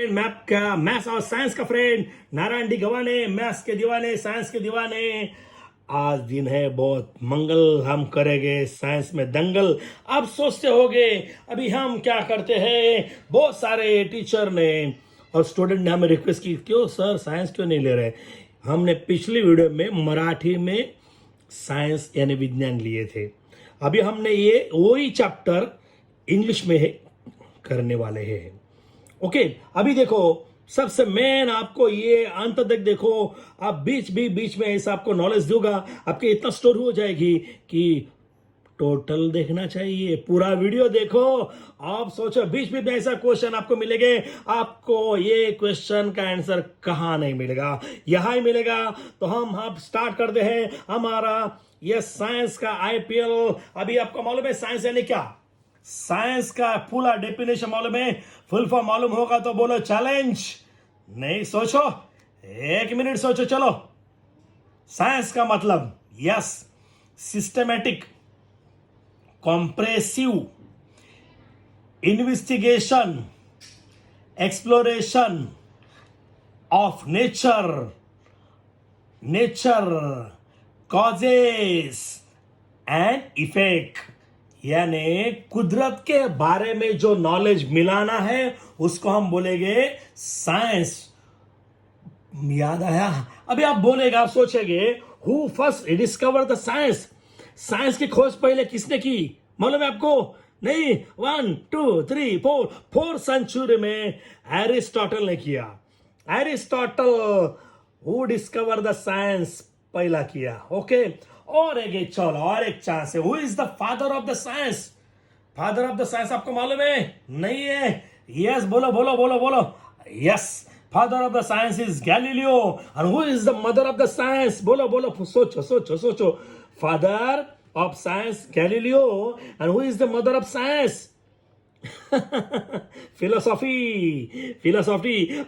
Math का maths और science का फ्रेंड नारायण डी गवाने, मैथ्स के दीवाने, साइंस के दीवाने। आज दिन है बहुत मंगल, हम करेंगे साइंस में दंगल। आप सोचते होंगे अभी हम क्या करते हैं, बहुत सारे टीचर ने और स्टूडेंट ने हमें रिक्वेस्ट की, क्यों सर साइंस क्यों नहीं ले रहे। हमने पिछली वीडियो में मराठी में साइंस यानी विज्ञान लिए थे। अभी हमने ये वही चैप्टर इंग्लिश में करने वाले हैं। ओके, अभी देखो सबसे मेन आपको ये अंत तक देखो। आप बीच में ऐसा आपको नॉलेज दूंगा, आपके इतना स्टोर हो जाएगी कि टोटल देखना चाहिए, पूरा वीडियो देखो। आप सोचो बीच में ऐसा क्वेश्चन आपको मिलेंगे, आपको ये क्वेश्चन का आंसर कहां नहीं मिलेगा, यहां ही मिलेगा। तो हम स्टार्ट करते हैं हमारा ये साइंस का आईपीएल। अभी आपको मालूम है साइंस यानी क्या, साइंस का पूरा डेफिनेशन मालूम है, फुल फॉर्म मालूम होगा तो बोलो चैलेंज। नहीं सोचो, 1 मिनट सोचो। चलो, साइंस का मतलब yes, systematic, compressive, investigation, exploration of nature causes and effect, यानी कुदरत के बारे में जो नॉलेज मिलाना है उसको हम बोलेंगे साइंस। याद आया? अभी आप बोलेगा, आप सोचेंगे who first discover the science, science की खोज पहले किसने की मालूम है आपको? नहीं, 1 2 3 4 सेंचुरी में एरिस्टोटल ने किया। Aristotle who discover the science पहला किया। ओके, और एक चलो और एक चांस है, who is the father of the science? Father of the science आपको मालूम है? नहीं है? यस, बोलो बोलो बोलो बोलो। Yes, father of the science is Galileo. And who is the mother of the science? बोलो बोलो, सोचो सोचो सोचो। Father of science Galileo, and who is the mother of science? Philosophy.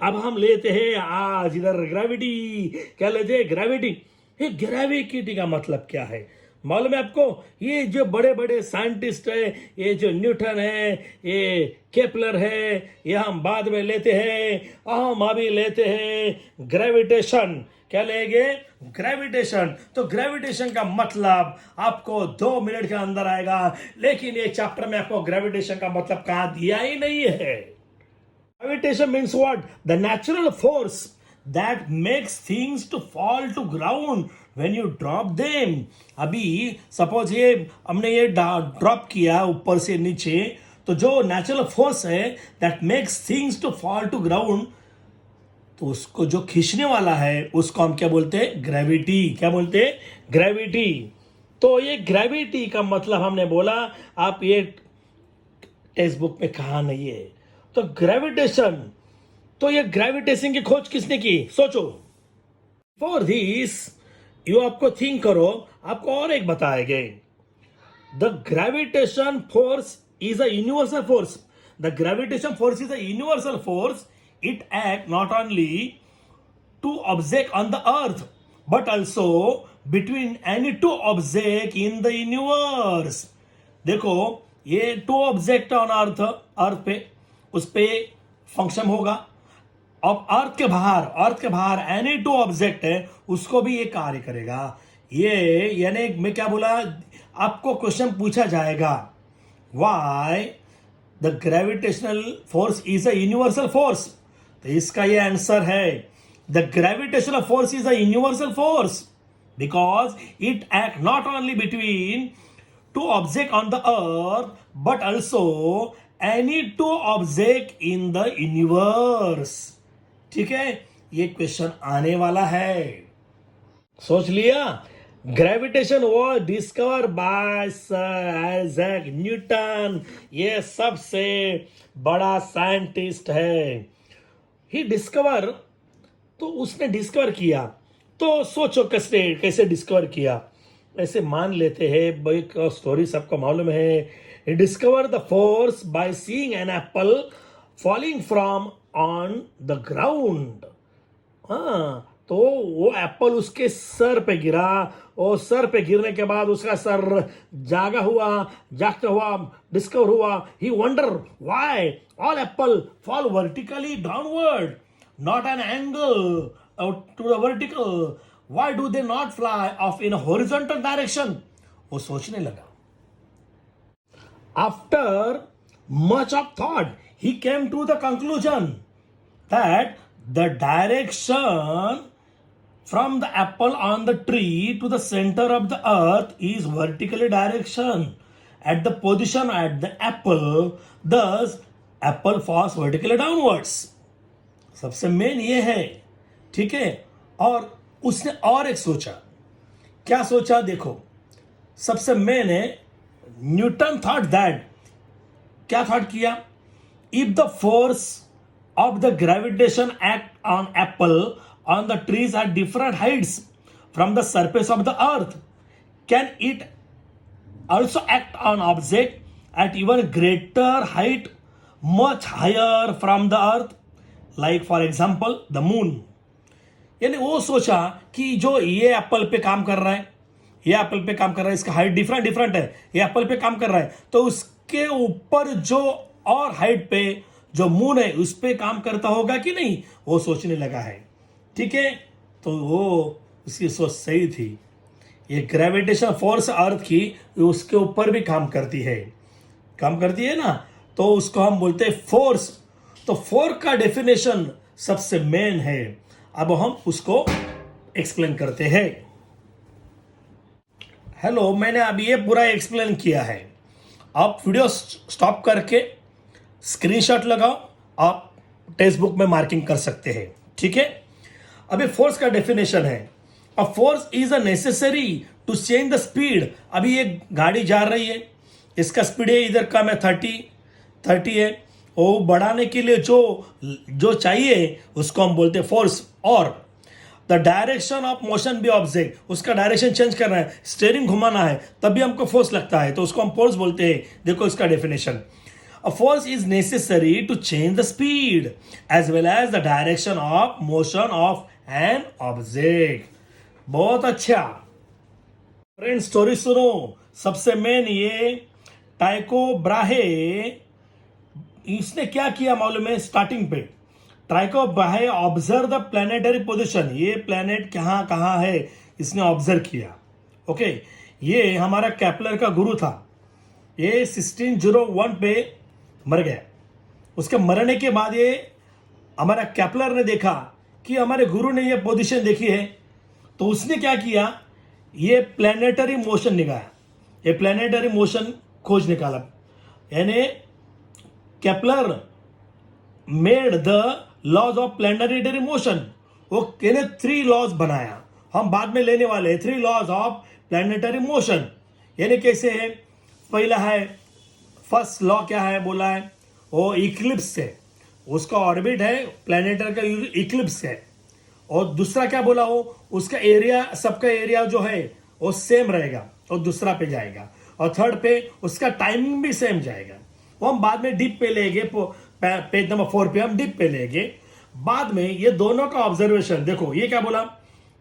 अब हम लेते हैं आज इधर ग्रेविटी। क्या लेते हैं? ग्रेविटी। ये ग्रेविटी का मतलब क्या है मालूम है आपको? ये जो बड़े बड़े साइंटिस्ट है, ये जो न्यूटन है, ये केपलर है, ये हम बाद में लेते हैं, हम अभी लेते हैं ग्रेविटेशन। क्या लेंगे? ग्रेविटेशन। तो ग्रेविटेशन का मतलब आपको 2 मिनट के अंदर आएगा, लेकिन ये चैप्टर में आपको ग्रेविटेशन का मतलब कहां दिया ही नहीं है। Gravitation means what? The natural force that makes things to fall to ground when you drop them। अभी सपोज ये हमने ये ड्रॉप किया ऊपर से नीचे, तो जो नेचुरल फोर्स है that makes things to fall to ground, तो उसको जो खींचने वाला है उसको हम क्या बोलते हैं? ग्रेविटी। क्या बोलते हैं? ग्रेविटी। तो ये ग्रेविटी का मतलब हमने बोला, आप ये टेक्स्ट बुक में कहा नहीं है। तो ग्रेविटेशन, तो ये ग्रेविटेशन की खोज किसने की सोचो। फॉर दिस यू आपको थिंक करो, आपको और एक बताएंगे। The gravitation force is a universal force. The gravitation force is a universal force. It act not only to object on the earth but also between any 2 object in the universe. देखो, ये 2 object on earth पे, उस पे function होगा। अब अर्थ के बाहर any 2 object है, उसको भी ये कार्य करेगा। ये यानी मैं क्या बोला, आपको क्वेश्चन पूछा जाएगा, why the gravitational force is a universal force. तो इसका ये आंसर है, the gravitational force is a universal force because it act not only between 2 object on the earth but also any 2 object in the universe. ठीक है, ये question आने वाला है, सोच लिया। ग्रेविटेशन वो discover by sir Isaac Newton. ये सबसे बड़ा साइंटिस्ट है। ही डिस्कवर, तो उसने डिस्कवर किया। तो सोचो कैसे डिस्कवर किया। ऐसे मान लेते हैं, एक स्टोरी सबको मालूम है। He discover the force by seeing an apple falling from on the ground। तो वो एप्पल उसके सर पे गिरा, और सर पे गिरने के बाद उसका सर जागता हुआ डिस्कवर हुआ, he wonder why all apple fall vertically downward, not an angle to the vertical, why do they not fly off in horizontal direction. वो सोचने लगा। After much of thought, he came to the conclusion that the direction from the apple on the tree to the center of the earth is vertically direction at the position at the apple, thus apple falls vertically downwards. सबसे main ये है, ठीक है। और उसने और एक सोचा, क्या सोचा देखो, सबसे मेन है, न्यूटन थॉट दैट, क्या थॉट किया, if the force of the gravitation act on Apple on the trees at different Heights from the surface of the earth, can it also act on object at even greater height, much higher from the earth, like for example the moon. यानी वो सोचा कि जो ये Apple पे काम कर रहा है, ये एप्पल पे काम कर रहा है, इसका हाइट डिफरेंट है, ये एप्पल पे काम कर रहा है, तो उसके ऊपर जो और हाइट पे जो मून है उस पे काम करता होगा कि नहीं, वो सोचने लगा है, ठीक है। तो वो उसकी सोच सही थी। ये ग्रेविटेशन फोर्स अर्थ की उसके ऊपर भी काम करती है ना, तो उसको हम बोलते हैं फोर्स। तो फोर्स का डेफिनेशन सबसे मेन है। अब हम उसको एक्सप्लेन करते हैं। हेलो, मैंने अभी ये पूरा एक्सप्लेन किया है। आप वीडियो स्टॉप करके स्क्रीनशॉट लगाओ, आप टेक्स्ट बुक में मार्किंग कर सकते हैं, ठीक है। अभी फोर्स का डेफिनेशन है, a force is a necessary to change the speed. अभी ये गाड़ी जा रही है, इसका स्पीड है इधर का मैं 30 है, वो बढ़ाने के लिए जो चाहिए उसको हम बोलते हैं फोर्स। और द डायरेक्शन ऑफ मोशन भी ऑब्जेक्ट, उसका डायरेक्शन चेंज करना है, स्टेयरिंग घुमाना है, तभी हमको फोर्स लगता है, तो उसको हम फोर्स बोलते हैं। देखो इसका definition, a force is necessary to change the speed as well as the direction of motion of an object. बहुत अच्छा फ्रेंड, स्टोरी सुनो। सबसे मेन ये टाइको ब्राहे, इसने क्या किया मालूम है, स्टार्टिंग पे टाइको Brahe observe the planetary position, ये प्लैनेट कहाँ कहाँ है इसने ऑब्जर्व किया, ओके। ये हमारा कैपलर का गुरु था, ये 1601 पे मर गया। उसके मरने के बाद ये हमारा कैपलर ने देखा कि हमारे गुरु ने ये पोजीशन देखी है, तो उसने क्या किया, ये प्लैनेटरी मोशन निकाला, ये प्लैनेटरी मोशन खोज निकाला। यानी Kepler made the laws of planetary motion, वो यानी 3 लॉज बनाया, हम बाद में लेने वाले 3 लॉज ऑफ प्लैनेटरी मोशन। यानी कैसे है, पहला है, फर्स्ट लॉ क्या है बोला है, वो इक्लिप्स है, उसका ऑर्बिट है प्लैनेटर का इक्लिप्स है। और दूसरा क्या बोला, हो उसका एरिया, सबका एरिया जो है वो सेम रहेगा और दूसरा पे जाएगा। और थर्ड पे उसका टाइमिंग भी सेम जाएगा, वो हम बाद में डीप पे लेंगे, पेज नंबर 4 पे हम डीप पे लेंगे बाद में। ये दोनों का ऑब्जर्वेशन देखो, ये क्या बोला,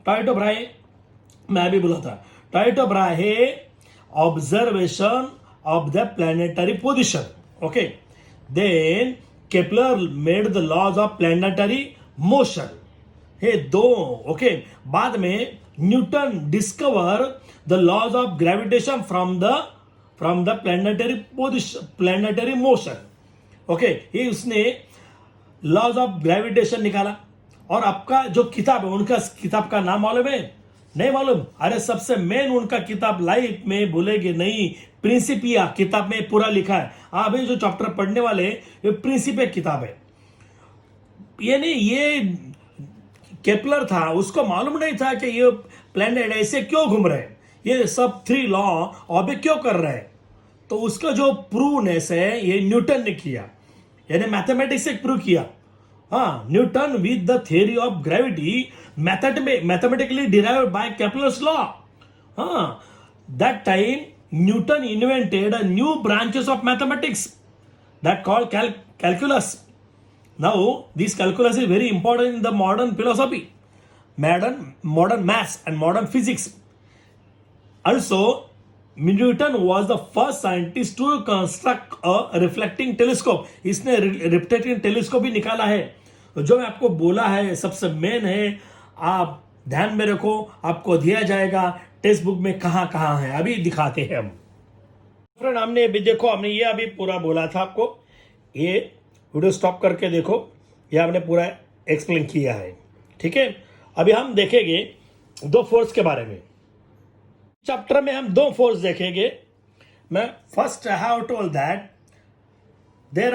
टाइटो ब्राहे, मैं भी बोला था, Tycho Brahe observation of the planetary position, okay. Then Kepler made the laws of planetary motion, he though, okay. बाद में Newton discover the laws of gravitation from the planetary position, planetary motion, okay. ये उसने laws of gravitation निकाला। और आपका जो किताब है, उनका किताब का नाम मालूम है, नहीं मालूम? अरे सबसे मेन उनका किताब लाइफ में भूलेंगे नहीं, प्रिंसिपिया किताब में पूरा लिखा है। आप जो चैप्टर पढ़ने वाले ये प्रिंसिपिया किताब है। यानी ये केपलर था, उसको मालूम नहीं था कि ये प्लैनेट ऐसे क्यों घूम रहे हैं, ये सब 3 लॉ ऑब्जेक्ट क्यों कर रहे हैं। तो उसका जो प्रूवनेस है ये न्यूटन ने किया, यानी मैथमेटिक्स से प्रूव किया। हाँ, Newton with the theory of gravity mathematically derived by Kepler's law. हाँ, that time Newton invented a new branches of mathematics that called calculus. Now, this calculus is very important in the modern philosophy. modern maths and modern physics. Also, Newton was the first scientist to construct a reflecting telescope. इसने reflecting telescope भी निकाला है. तो जो मैं आपको बोला है सबसे मेन है, आप ध्यान में रखो, आपको दिया जाएगा टेक्स्ट बुक में कहाँ कहाँ है, अभी दिखाते हैं हम. फ्रेंड हमने अभी देखो, हमने ये अभी पूरा बोला था आपको, ये वीडियो स्टॉप करके देखो, ये हमने पूरा एक्सप्लेन किया है. ठीक है, अभी हम देखेंगे दो फोर्स के बारे में. चैप्टर में हम दो फोर्स देखेंगे. मैं first I have told that there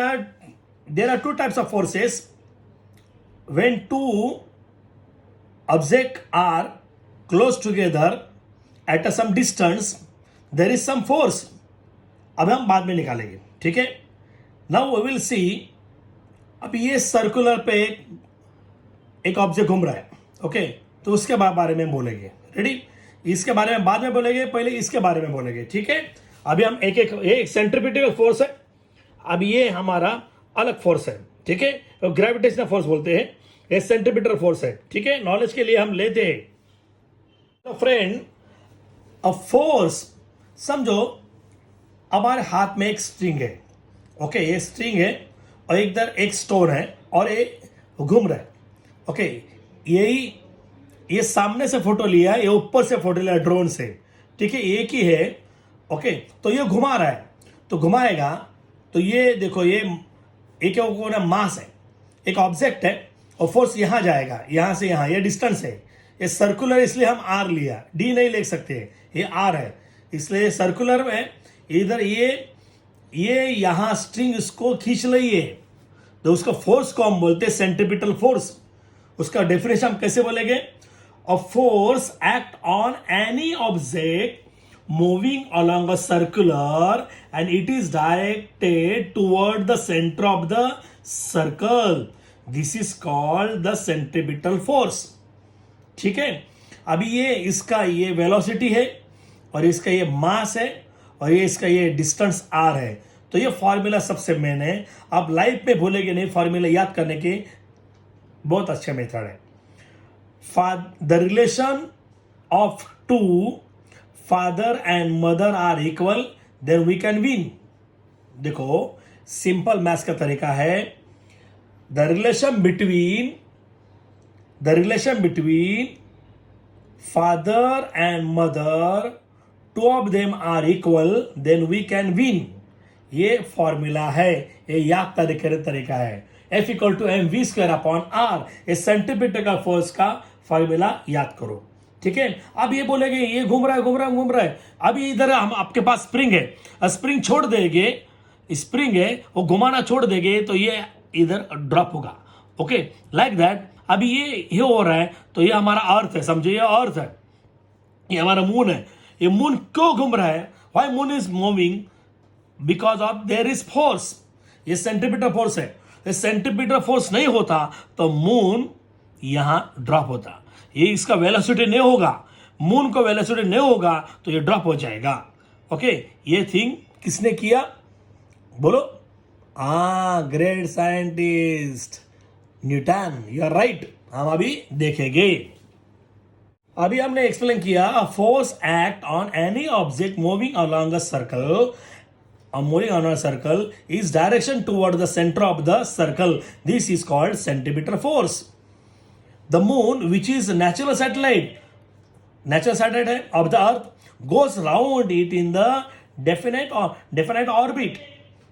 are two types of forces. When two object are close together at some distance there is some force. अब हम बाद में निकालेंगे. ठीक है, नाउ वी विल सी. अब ये सर्कुलर पे एक ऑब्जेक्ट घूम रहा है. ओके, तो उसके बारे में बोलेंगे. रेडी, इसके बारे में बाद में बोलेंगे, पहले इसके बारे में बोलेंगे. ठीक है, अभी हम एक सेंट्रीपिटल फोर्स है. अब ये हमारा अलग फोर्स है. ठीक है, तो ग्रेविटेशनल फोर्स बोलते हैं, ये सेंट्रीपिटल फोर्स है. ठीक है, नॉलेज के लिए हम लेते हैं. तो फ्रेंड, अ फोर्स समझो हमारे हाथ में एक स्ट्रिंग है. ओके, ये स्ट्रिंग है और इधर एक स्टोन है और ये घूम रहा है. ओके, यही ये सामने से फोटो लिया है, ये ऊपर से फोटो लिया ड्रोन से. ठीक है, एक ही है. ओके, तो ये घुमा रहा है, तो घुमाएगा तो ये देखो, ये क्या होगा, मास है, एक ऑब्जेक्ट है और फोर्स यहां जाएगा, यहां से यहां, ये डिस्टेंस है. ये सर्कुलर इसलिए हम आर लिया, डी नहीं ले सकते, ये आर है. इसलिए सर्कुलर में इधर ये यहां स्ट्रिंग इसको खींच रही है, तो उसका फोर्स को हम बोलते हैं सेंट्रीपिटल फोर्स. उसका डेफिनेशन हम कैसे बोलेंगे? A force act on any object moving along a circular and it is directed toward the center of the circle. This is called the centripetal force. ठीक है, अभी ये इसका ये वेलोसिटी है और इसका ये मास है और ये इसका ये डिस्टेंस आर है. तो ये फॉर्मूला सबसे मेन है. आप लाइफ में भूलेंगे नहीं, फॉर्मूला याद करने के बहुत अच्छे मेथड है. The relation of two father and mother are equal, then we can win. देखो, सिंपल मैथ्स का तरीका है. the relation between father and mother, two of them are equal, then we can win. ये formula है, ये याद करने तरीका है. F equal to m v square upon r, ये सेंट्रीपिटल फोर्स का फॉर्मूला याद करो. ठीक है, अब ये बोलेंगे ये घूम रहा है. अभी इधर हम आपके पास स्प्रिंग है, स्प्रिंग छोड़ देंगे, स्प्रिंग है वो घुमाना छोड़ देंगे तो ये इधर ड्रॉप होगा. Okay, like that. अभी ये हो रहा है तो ये हमारा अर्थ है, समझो ये अर्थ है, ये हमारा मून है. ये मून क्यों घूम रहा है? Why moon is moving? Because of their is force. ये सेंट्रीपिटल फोर्स है. ये सेंट्रीपिटल फोर्स नहीं होता तो मून यहां ड्रॉप होता. ये इसका वेलोसिटी नहीं होगा, मून को वेलोसिटी नहीं होगा तो ये ड्रॉप हो जाएगा. ओके, ये थिंग किसने किया बोलो? Great scientist Newton. You are right. हम अभी देखेंगे. अभी हमने एक्सप्लेन किया, a force act on any object moving along a circle. Moving on a circle is direction toward the center of the circle. This is called centripetal force. The moon, which is a natural satellite of the earth, goes round it in the definite orbit.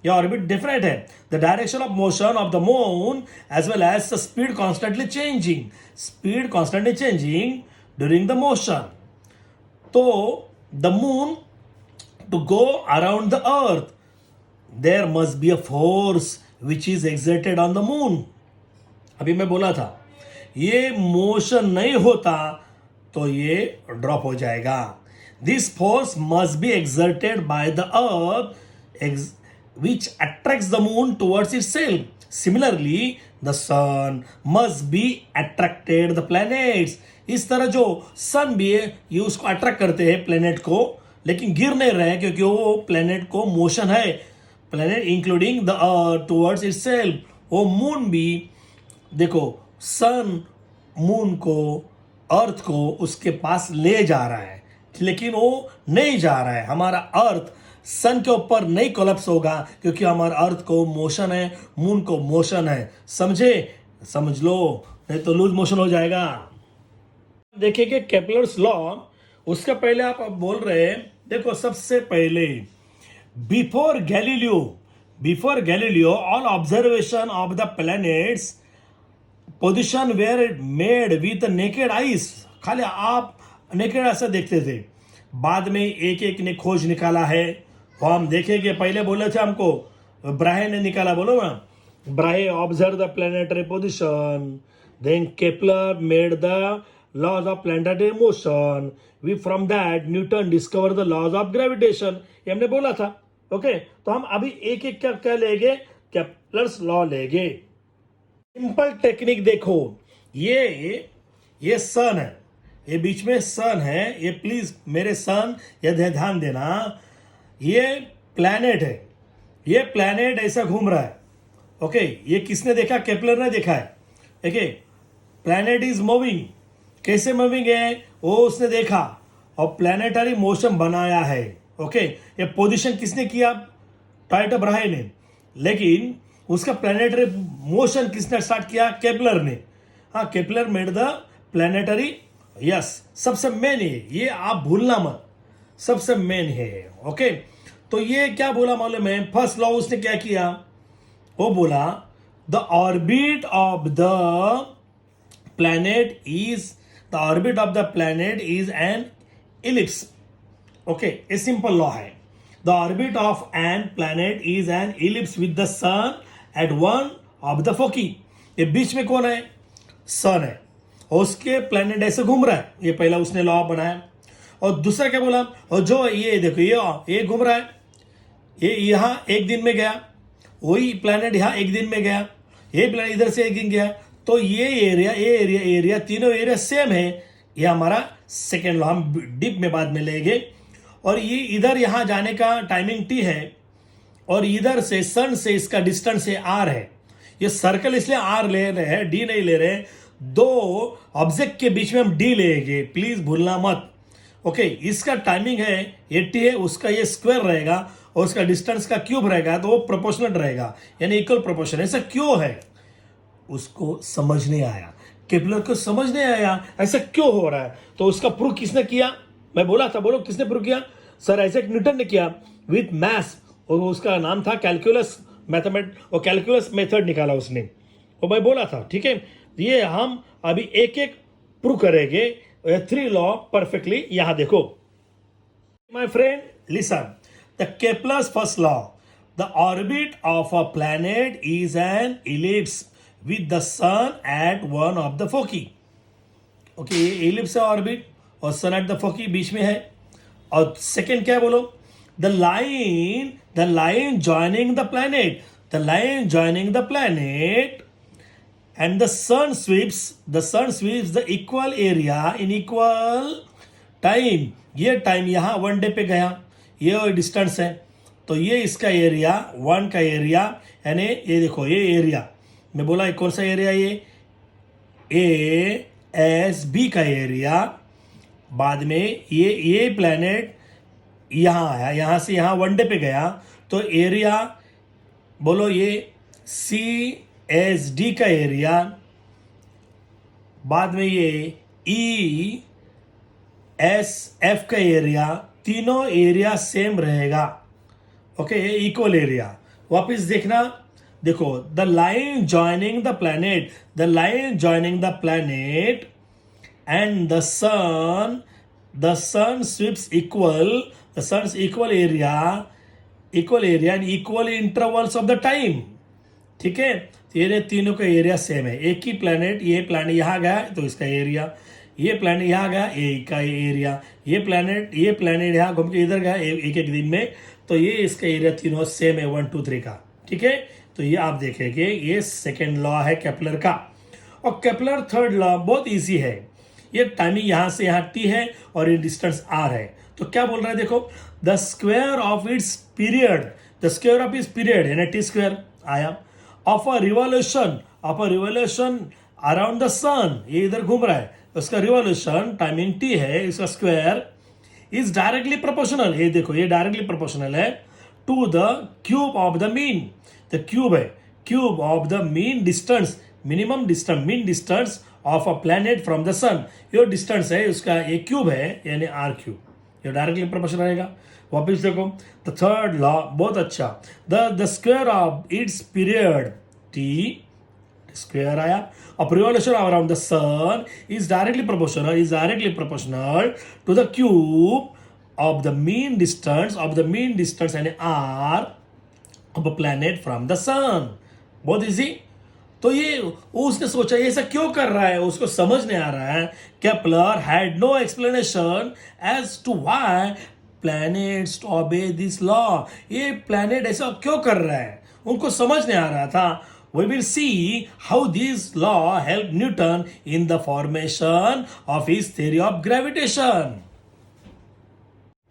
Your orbit definite है. The direction of motion of the moon as well as the speed constantly changing during the motion. So the moon, to go around the earth, there must be a force which is exerted on the moon. अभी मैं बोला था ये motion नहीं होता तो ये drop हो जाएगा. This force must be exerted by the earth which attracts the moon towards itself. Similarly, the sun must be attracted the planets. इस तरह जो सन भी है ये उसको अट्रैक्ट करते हैं प्लेनेट को, लेकिन गिर नहीं रहे क्योंकि वो प्लेनेट को मोशन है. Planet including the earth towards itself. वो मून भी देखो, सन मून को अर्थ को उसके पास ले जा रहा है, लेकिन वो नहीं जा रहा है। हमारा अर्थ सन के ऊपर नहीं कोलैप्स होगा, क्योंकि हमारा अर्थ को मोशन है, मून को मोशन है। समझे? समझ लो, नहीं तो लूज मोशन हो जाएगा। देखिए कि केपलर्स लॉ, उसका पहले आप अब बोल रहे हैं, देखो सबसे पहले before Galileo all observation of the planets position were made with naked eyes. खाली आप नेकेड ऐसा देखते थे, बाद में एक एक ने खोज निकाला है, वो हम देखेंगे। पहले बोले थे हमको, ब्राहे ने निकाला, बोलो ना, Brahe observe the planetary position, then Kepler made the laws of planetary motion, we from that Newton discovered the laws of gravitation। ये हमने बोला था। ओके, तो हम अभी एक एक क्या लेंगे, केपलर्स लॉ लेंगे। सिंपल टेक्निक देखो, ये सन है, ये बीच में सन है, ये प्लीज मेरे सन ये ध्यान देना, ये प्लैनेट है, ये प्लैनेट ऐसा घूम रहा है। ओके, ये किसने देखा? केपलर ने देखा है। देखिए, प्लैनेट इज मूविंग, कैसे मूविंग है वो उसने देखा और प्लैनेटरी मोशन बनाया है। ओके, ये पोजीशन किसने किया? टाइटो ब्राहे ने। लेकिन उसका प्लैनेटरी मोशन किसने स्टार्ट किया? केपलर ने। हाँ, Kepler made the planetary, yes, सबसे मेन है ये, आप भूलना मत, सबसे मेन है। ओके, तो ये क्या बोला मालूम है? फर्स्ट लॉ उसने क्या किया? वो बोला the orbit of the planet is the orbit of the planet is an ellipse। okay, a simple law है, the orbit of an planet is an ellipse with the sun at one of the foci। ये बीच में कौन है? सन है, और उसके planet ऐसे घूम रहा है। ये पहला उसने लॉ बनाया। और दूसरा क्या बोला? और जो ये देखो, ये घूम रहा है, ये यहाँ एक दिन में गया, वही प्लैनेट यहाँ एक दिन में गया, ये प्लैनेट इधर से एक दिन गया, तो ये एरिया तीनों एरिया सेम है। ये हमारा सेकेंड लॉ, हम डीप में बाद में लेंगे। और ये इधर यहाँ जाने का टाइमिंग टी है, और इधर से सन से इसका डिस्टेंस है आर है। ये सर्कल इसलिए आर ले रहे हैं, डी नहीं ले रहे हैं। दो ऑब्जेक्ट के बीच में हम डी लेंगे, प्लीज भूलना मत। ओके, इसका टाइमिंग है 80 है, उसका ये स्क्वायर रहेगा और उसका डिस्टेंस का क्यूब रहेगा, तो वो प्रोपोर्शनल रहेगा, यानी इक्वल प्रोपोर्शन। ऐसा क्यों है? उसको समझ नहीं आया, केपलर को समझ नहीं आया ऐसा क्यों हो रहा है। तो उसका प्रूफ किसने किया? मैं बोला था, बोलो किसने प्रूफ किया? सर आइजैक न्यूटन ने किया विथ मैथ्स, और उसका नाम था कैलकुलस मैथमेट, और कैलकुलस मेथड निकाला उसने, और मैं बोला था। ठीक है, ये हम अभी एक एक प्रूव करेंगे, 3 लॉ परफेक्टली। यहां देखो my friend, listen, the Kepler's first law, the orbit of a planet is an ellipse with the sun at one of the foci। Okay, ये इलिप्स है ऑर्बिट, और सन एट द फोकी बीच में है। और second क्या बोलो? The line joining the planet, and the sun sweeps the equal area in equal time. ये time यहाँ 1 डे पे गया, ये डिस्टेंस है, तो ये इसका एरिया 1 का एरिया, यानी ये देखो, ये एरिया मैं बोला कौन सा एरिया? ये ASB का एरिया। बाद में ये प्लैनेट यहाँ आया, यहाँ से यहाँ 1 डे पे गया, तो एरिया बोलो ये CSD का एरिया। बाद में ये ESF का एरिया, तीनों एरिया सेम रहेगा। ओके, ये इक्वल एरिया। वापस देखना, देखो, the line joining the planet and the sun sweeps equal area and equal intervals of the time. ठीक है, ये तीनों का एरिया सेम है। एक ही प्लैनेट, ये प्लैनेट यहाँ गया तो इसका एरिया, ये प्लैनेट यहाँ गया एक का एरिया, ये प्लैनेट यहाँ घूम के इधर गया एक दिन में, तो ये इसका एरिया तीनों सेम है 1 2 3 का। ठीक है, तो ये आप देखेंगे, ये सेकेंड लॉ है केपलर का। और केपलर थर्ड लॉ बहुत इजी है, ये टाइमिंग यहाँ से यहाँ टी है और ये डिस्टेंस आर है। तो क्या बोल रहा है देखो, the square of its period यानी टी स्क्वायर आया, of a revolution around the sun, ये इधर घूम रहा है, उसका रिवॉल्यूशन टाइमिंग टी है, इसका स्क्वायर इज डायरेक्टली प्रोपोर्शनल, ये देखो ये डायरेक्टली प्रोपोर्शनल है to the cube of the mean, the cube है, cube of the mean distance, minimum distance, mean distance of a planet from the sun, ये distance है उसका, ये क्यूब है यानी आर क्यूब, ये डायरेक्टली प्रोपोर्शनल रहेगा। वापिस देखो द थर्ड लॉ, बहुत अच्छा, the square of its period T, square आया, of revolution around the sun is directly proportional to the cube of the mean distance and r of a planet from the sun। बहुत easy. तो ये उसने सोचा ये ऐसा क्यों कर रहा है, उसको समझ नहीं आ रहा है। Kepler had no explanation as to why planets obey this law, ये प्लैनेट ऐसा क्यों कर रहा है उनको समझ नहीं आ रहा था। We will see how this law helped Newton in the formation of his theory of gravitation।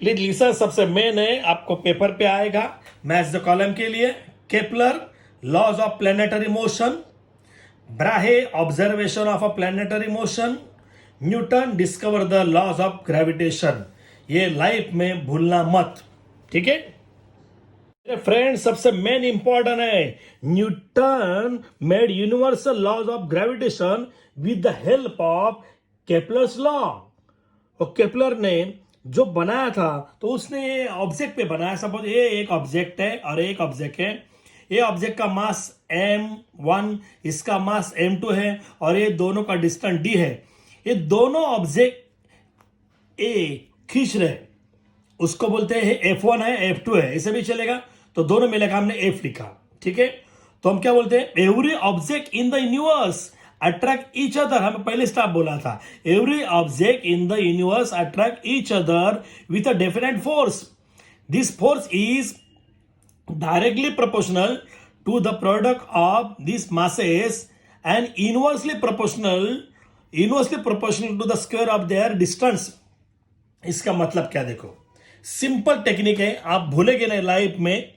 Please listen, सबसे मेन है, आपको पेपर पे आएगा मैच द कॉलम के लिए। Kepler laws of planetary motion, Brahe observation of a planetary motion, Newton discover the laws of gravitation. ये life में भूलना मत, ठीक है फ्रेंड। सबसे मेन इंपॉर्टेंट है, Newton made universal laws of gravitation with the help of Kepler's law. और Kepler ने जो बनाया था तो उसने ऑब्जेक्ट पे बनाया। सपोज ये एक ऑब्जेक्ट है और एक ऑब्जेक्ट है, ये ऑब्जेक्ट का मास m1, इसका मास m2 है और ये दोनों का डिस्टेंस d है। ये दोनों ऑब्जेक्ट ए खींच रहे, उसको बोलते हैं F1 है F2 है, ऐसे भी चलेगा। तो दोनों मिलेगा, हमने F लिखा, ठीक है। तो हम क्या बोलते हैं, every object in the universe attract each other. हमें पहले स्टाफ बोला था, every object in the universe attract each other with a definite force. This force is directly proportional to the product of this masses and inversely proportional to the square of their distance. इसका मतलब क्या, देखो simple technique है, आप भूलेंगे नहीं life में।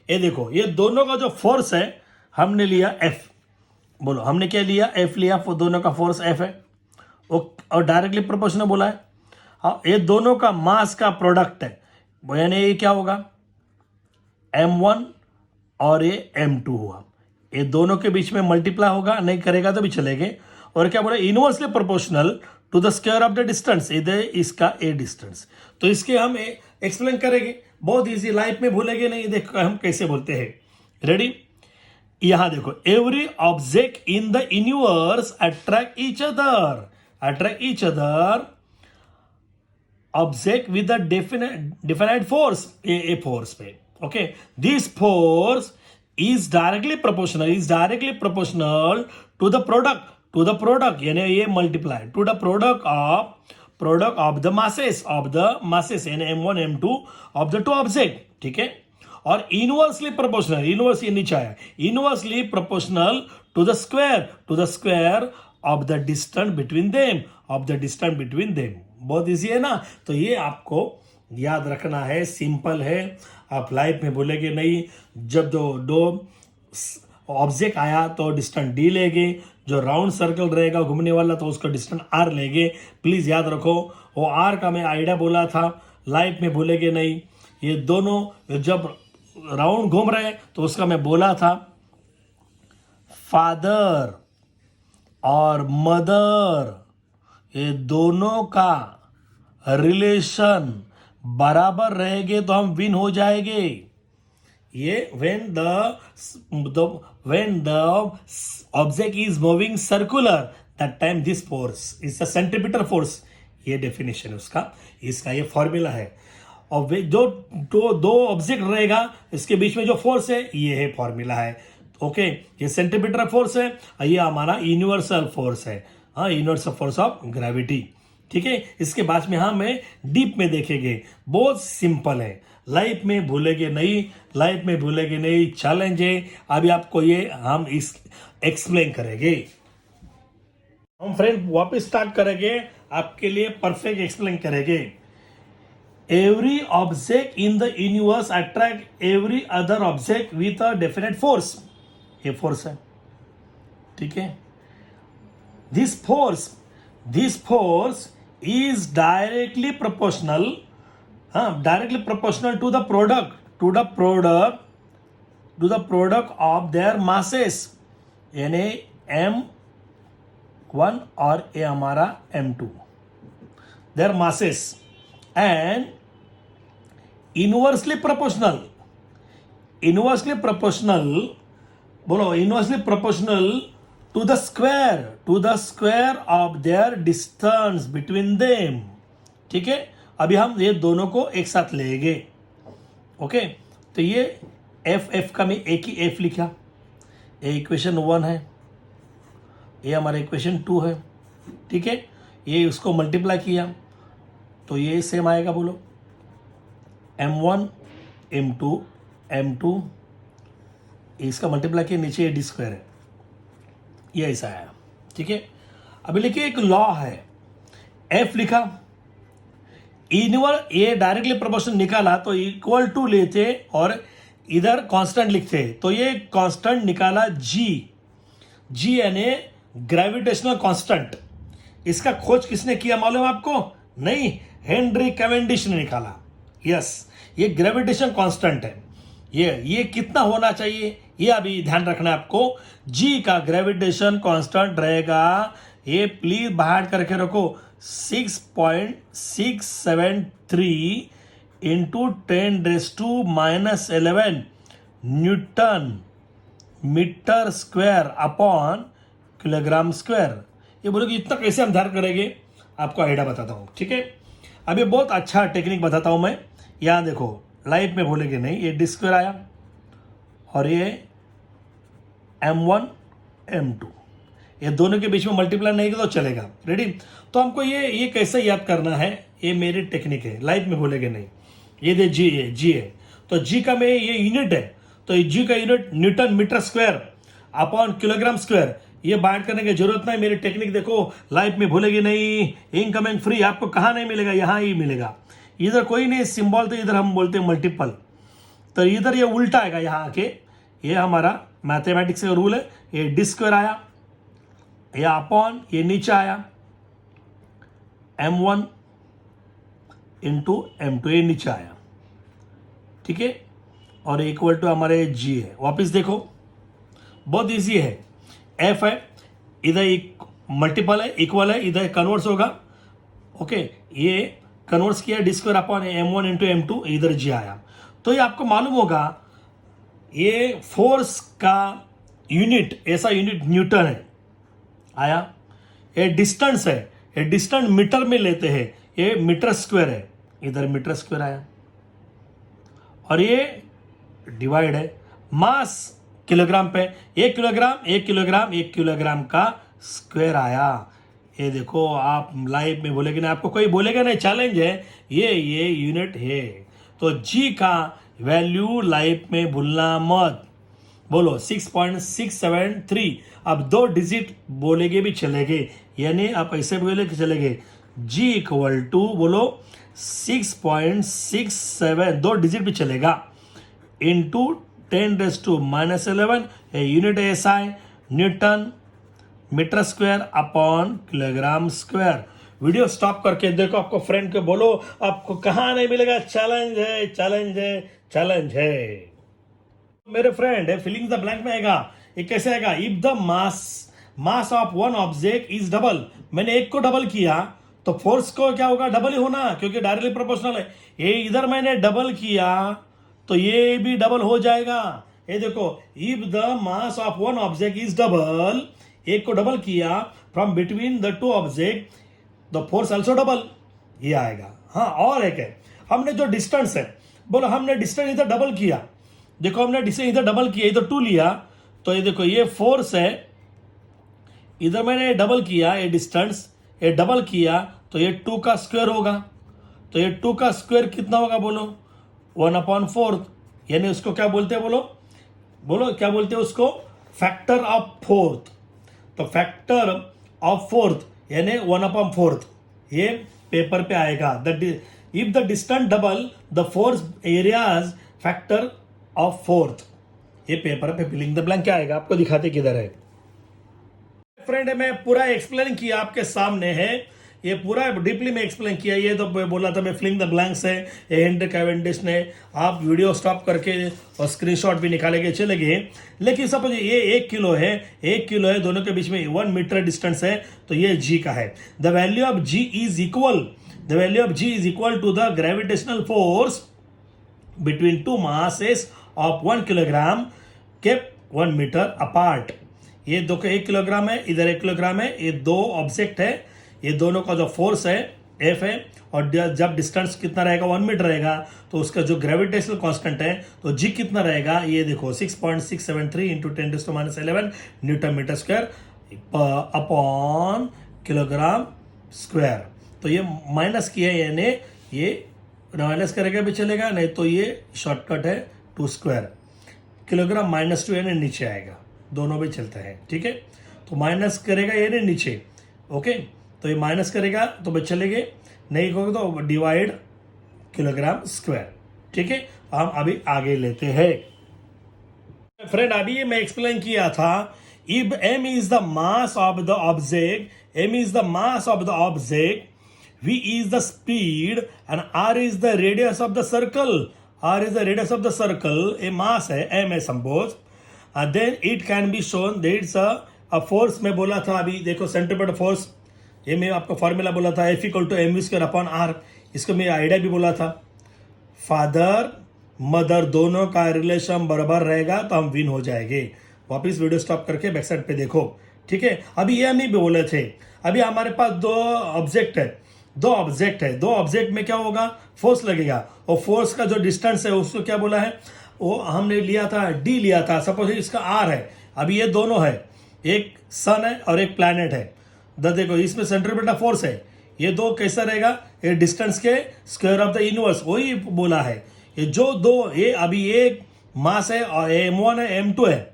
ये देखो ये दोनों का जो फोर्स है, हमने लिया F, बोलो हमने क्या लिया, F लिया, दोनों का फोर्स F है और डायरेक्टली प्रोपोर्शनल बोला है। हाँ, ये दोनों का मास का प्रोडक्ट है, यानी ये क्या होगा M1 और ये M2 हुआ, ये दोनों के बीच में मल्टीप्लाई होगा, नहीं करेगा तो भी चलेंगे। और क्या बोला, inversely proportional to the square of the distance, इधर इसका ए डिस्टेंस। तो इसके हम एक्सप्लेन करेंगे, बहुत इजी, लाइफ में भूलेंगे नहीं। देखो हम कैसे बोलते हैं, रेडी। यहां देखो, every object in the universe attract each other object with the definite force, a force पे, okay. This force is directly proportional to the product यानी ये multiply to the product of the masses यानी M1 M2 of the two object, ठीक है। और inversely proportional, inverse ये नीचे आया, inversely proportional to the square of the distance between them, बहुत इजी है ना। तो ये आपको याद रखना है, सिंपल है, आप लाइफ में भूलेंगे नहीं। जब दो ऑब्जेक्ट आया तो डिस्टेंस d लेंगे, जो राउंड सर्कल रहेगा घूमने वाला तो उसका डिस्टेंस r लेंगे। प्लीज याद रखो, वो r का मैं आइडिया बोला था, लाइफ में भूलेंगे नहीं। ये दोनों जब राउंड घूम रहे तो उसका मैं बोला था, फादर और मदर ये दोनों का रिलेशन बराबर रहेंगे तो हम विन हो जाएंगे। ये when the object is moving circular, that time this force is the centripetal force। ये डेफिनेशन है उसका, इसका ये फॉर्मूला है। और जो दो ऑब्जेक्ट रहेगा इसके बीच में जो फोर्स है, ये है फॉर्मूला है, ओके। ये सेंट्रीपिटल फोर्स है, ये हमारा यूनिवर्सल फोर्स है, हाँ, यूनिवर्सल फोर्स ऑफ ग्रेविटी, ठीक है। इसके बाद में हम डीप में देखेंगे, बहुत सिंपल है, लाइफ में भूलेंगे नहीं, चैलेंज है। अभी आपको ये हम इस एक्सप्लेन करेंगे, हम फ्रेंड वापस स्टार्ट करेंगे, आपके लिए परफेक्ट एक्सप्लेन करेंगे। Every object in the universe attract every other object with a definite force, ये फोर्स है, ठीक है। This force is directly proportional to the product of their masses, यानी M1 और ये हमारा M2, their masses, and inversely proportional to the square of their distance between them. ठीक है, अभी हम ये दोनों को एक साथ लेंगे. ओके, तो ये एफ का मैं एक ही एफ लिखा, ये इक्वेशन 1 है, ये हमारा इक्वेशन 2 है. ठीक है, ये उसको मल्टीप्लाई किया तो ये सेम आएगा. बोलो M1 M2 इसका मल्टीप्लाई किया, नीचे ये डी स्क्वायर है, ये ऐसा आया. ठीक है, अभी लिखिए एक लॉ है, एफ लिखा, इनवर्स ये डायरेक्टली प्रोपोर्शनल निकाला तो इक्वल टू लेते और इधर कांस्टेंट लिखते, तो ये कांस्टेंट निकाला जी यानी ग्रेविटेशनल कांस्टेंट. इसका खोज किसने किया मालूम है आपको? नहीं, हेनरी कैवेंडिश ने निकाला. यस, ये ग्रेविटेशन कांस्टेंट है. ये कितना होना चाहिए ये अभी ध्यान रखना है आपको. जी का ग्रेविटेशन कांस्टेंट रहेगा, ये प्लीज बाहर करके रखो, 6.673 into 10⁻⁻11 newton metre square upon kilogram square. ये बोलोगे इतना कैसे हम ध्यान करेंगे, आपको आइडिया बताता हूँ. ठीक है, अभी बहुत अच्छा टेक्निक बताता हूँ मैं. यहाँ देखो, लाइफ में भूलेंगे नहीं, ये डी स्क्वायर आया और ये M1 M2, ये दोनों के बीच में मल्टीप्लाई नहीं किया तो चलेगा. रेडी? तो हमको ये कैसे याद करना है, ये मेरी टेक्निक है, लाइफ में भूलेंगे नहीं. ये दे जी है तो जी का में ये यूनिट है, तो जी का unit newton metre square upon kilogram square. ये बांट करने की जरूरत नहीं, मेरी टेक्निक देखो, लाइफ में भूलेगी नहीं. इनकमिंग फ्री आपको कहाँ नहीं मिलेगा, यहाँ ही मिलेगा. इधर कोई नहीं सिंबल, तो इधर हम बोलते हैं मल्टीपल, तो इधर ये उल्टा आएगा यहाँ आके. ये हमारा मैथमेटिक्स का रूल है. ये डी स्क्वायर आया, ये अपॉन ये नीचे आया M1 इंटू M2, ये नीचे आया. ठीक है, और इक्वल टू हमारे जी है. वापस देखो, बहुत इजी है. एफ है, इधर एक मल्टीपल है, इक्वल है, इधर कन्वर्स होगा. ओके, ये कन्वर्स किया D square upon M1 into M2, इधर जी आया. तो ये आपको मालूम होगा, ये फोर्स का यूनिट, ऐसा यूनिट न्यूटन है आया. ये डिस्टेंस है, ये डिस्टेंस मीटर में लेते हैं, ये मीटर स्क्वायर है, इधर मीटर स्क्वायर आया. और ये डिवाइड है, मास किलोग्राम पे, 1 किलोग्राम का स्क्वायर आया. ये देखो, आप लाइव में बोलेगे ना, आपको कोई बोलेगा नहीं, चैलेंज है, ये यूनिट है. तो जी का वैल्यू लाइफ में भूलना मत. बोलो 6.673. अब 2 डिजिट बोलेगे भी चलेगे, यानी आप ऐसे बोले कि चलेगे जी इक्वल टू बोलो 6.67, 2 डिजिट भी चलेगा, इंटू 10⁻⁻11. यूनिट ऐसा है, newton metre square upon kilogram square. Video stop करके देखो, आपको फ्रेंड को बोलो, आपको कहाँ नहीं मिलेगा. चैलेंज है. मेरे फ्रेंड है, फिलिंग द ब्लैंक में आएगा. ये कैसे आएगा? If the mass of one object is double, मैंने एक को डबल किया तो फोर्स को क्या होगा, डबल ही होना, क्योंकि डायरेक्टली प्रोपोर्शनल है. ये इधर मैंने डबल किया तो ये भी डबल हो जाएगा. ये देखो, if the mass of one object is double, एक को डबल किया, from between the two object the force also double, ये आएगा. हाँ, और एक है, हमने जो डिस्टेंस है, बोलो हमने डिस्टेंस इधर डबल किया. देखो, हमने डिस्टेंस इधर डबल किया, इधर 2 लिया, तो ये देखो, ये फोर्स है, इधर मैंने डबल किया, ये डिस्टेंस, ये डबल किया तो ये 2 का स्क्वायर होगा. तो ये 2 का स्क्वायर कितना होगा, बोलो 1/4, यानी उसको क्या बोलते हैं, बोलो क्या बोलते हैं उसको, फैक्टर ऑफ फोर्थ. तो फैक्टर ऑफ फोर्थ यानी 1/4, ये पेपर पे आएगा. If the distance double the force areas factor of fourth, ये पेपर पे फिलिंग द ब्लैंक क्या आएगा, आपको दिखाते किधर है. फ्रेंड मैं पूरा एक्सप्लेन किया आपके सामने है, ये पूरा डीपली में एक्सप्लेन किया। ये तो बोला था मैं फिलिंग द ब्लैंक्स है, ये हेनरी कैवेंडिश ने। आप वीडियो स्टॉप करके और स्क्रीनशॉट भी निकालेंगे चलेंगे। लेकिन सपोज ये 1 किलो है, 1 किलो है, दोनों के बीच में 1 मीटर डिस्टेंस है, तो ये जी का है। The value of ji is equal to the gravitational force between two masses of 1 kilogram kept 1 metre apart. ये दो का 1 किलोग्राम है, इधर 1 किलोग्राम है, ये दो ऑब्जेक्ट है, ये दोनों का जो फोर्स है एफ है, और जब डिस्टेंस कितना रहेगा 1 मीटर रहेगा, तो उसका जो ग्रेविटेशनल कांस्टेंट है, तो जी कितना रहेगा, ये देखो 6.673 into 10⁻11 newton metre square upon kilogram square. तो ये माइनस किया है, यानी ये माइनस करेगा भी चलेगा, नहीं तो ये शॉर्टकट है 2 स्क्वायर, किलोग्राम -2 यानी नीचे आएगा, दोनों भी चलता है, ठीक है। तो माइनस करेगा यानी नीचे, ओके, तो ये माइनस करेगा तो बच चलेंगे, नहीं होगा तो डिवाइड किलोग्राम स्क्वायर, ठीक है। हम अभी आगे लेते हैं फ्रेंड। अभी मैं एक्सप्लेन किया था, if m is the mass of the object, v is the speed and r is the radius of the circle, a mass है, m है suppose, then it can be shown that it's a force। मैं बोला था अभी देखो centripetal force, ये मैं आपको फॉर्मूला बोला था F = mv²/r, इसको मैं आइडिया भी बोला था। फादर मदर दोनों का रिलेशन बराबर रहेगा तो हम विन हो जाएंगे। वापिस वीडियो स्टॉप करके बैक साइड पे देखो, ठीक है। अभी ये हम नहीं बोले थे, अभी हमारे पास दो ऑब्जेक्ट है, दो ऑब्जेक्ट में क्या होगा, फोर्स लगेगा, और फोर्स का जो डिस्टेंस है उसको क्या बोला है, वो हमने लिया था d लिया था, सपोज इसका r है। अभी ये दोनों है, एक सन है और एक प्लैनेट है, देखो इसमें सेंट्रीपिटल फोर्स है, ये दो कैसा रहेगा, ये डिस्टेंस के स्क्वायर ऑफ द यूनिवर्स, वही बोला है। ये जो दो, ये अभी एक मास है और m1 है m2 है,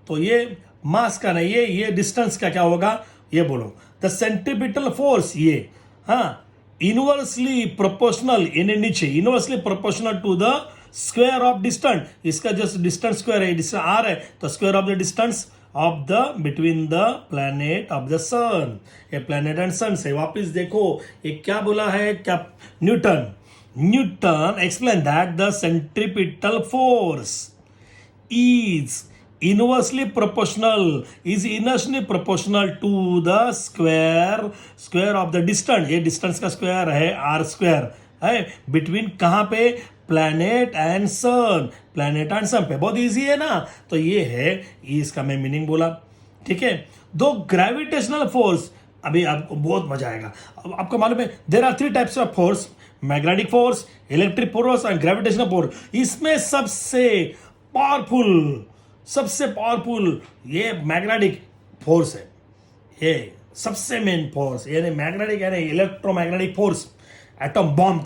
तो ये मास का नहीं, ये डिस्टेंस का क्या होगा, ये बोलो। द सेंट्रीपिटल फोर्स ये, हाँ, इनवर्सली प्रोपोर्शनल, यानी नीचे inversely proportional to the square of distance, इसका जो डिस्टेंस स्क्वायर है, डिस्टेंस r है, तो square of the distance of the between the planet of the sun, ये प्लैनेट एंड सन से। वापिस देखो ये क्या बोला है, क्या Newton explain that the centripetal force is inversely proportional to the square of the distance। ये डिस्टेंस का स्क्वायर है r स्क्वायर है, बिटवीन कहाँ पे, प्लैनेट एंड सन पे। बहुत इजी है ना, तो ये है, इसका मैं मीनिंग बोला, ठीक है। दो ग्रेविटेशनल फोर्स, अभी आपको बहुत मजा आएगा। अब आपको मालूम है there are 3 types of force, magnetic force, electric force and gravitational force. इसमें सबसे पावरफुल ये मैग्नेटिक फोर्स है, ये सबसे मेन फोर्स, यानी मैग्नेटिक यानी इलेक्ट्रोमैग्नेटिक फोर्स, एटम बॉम्ब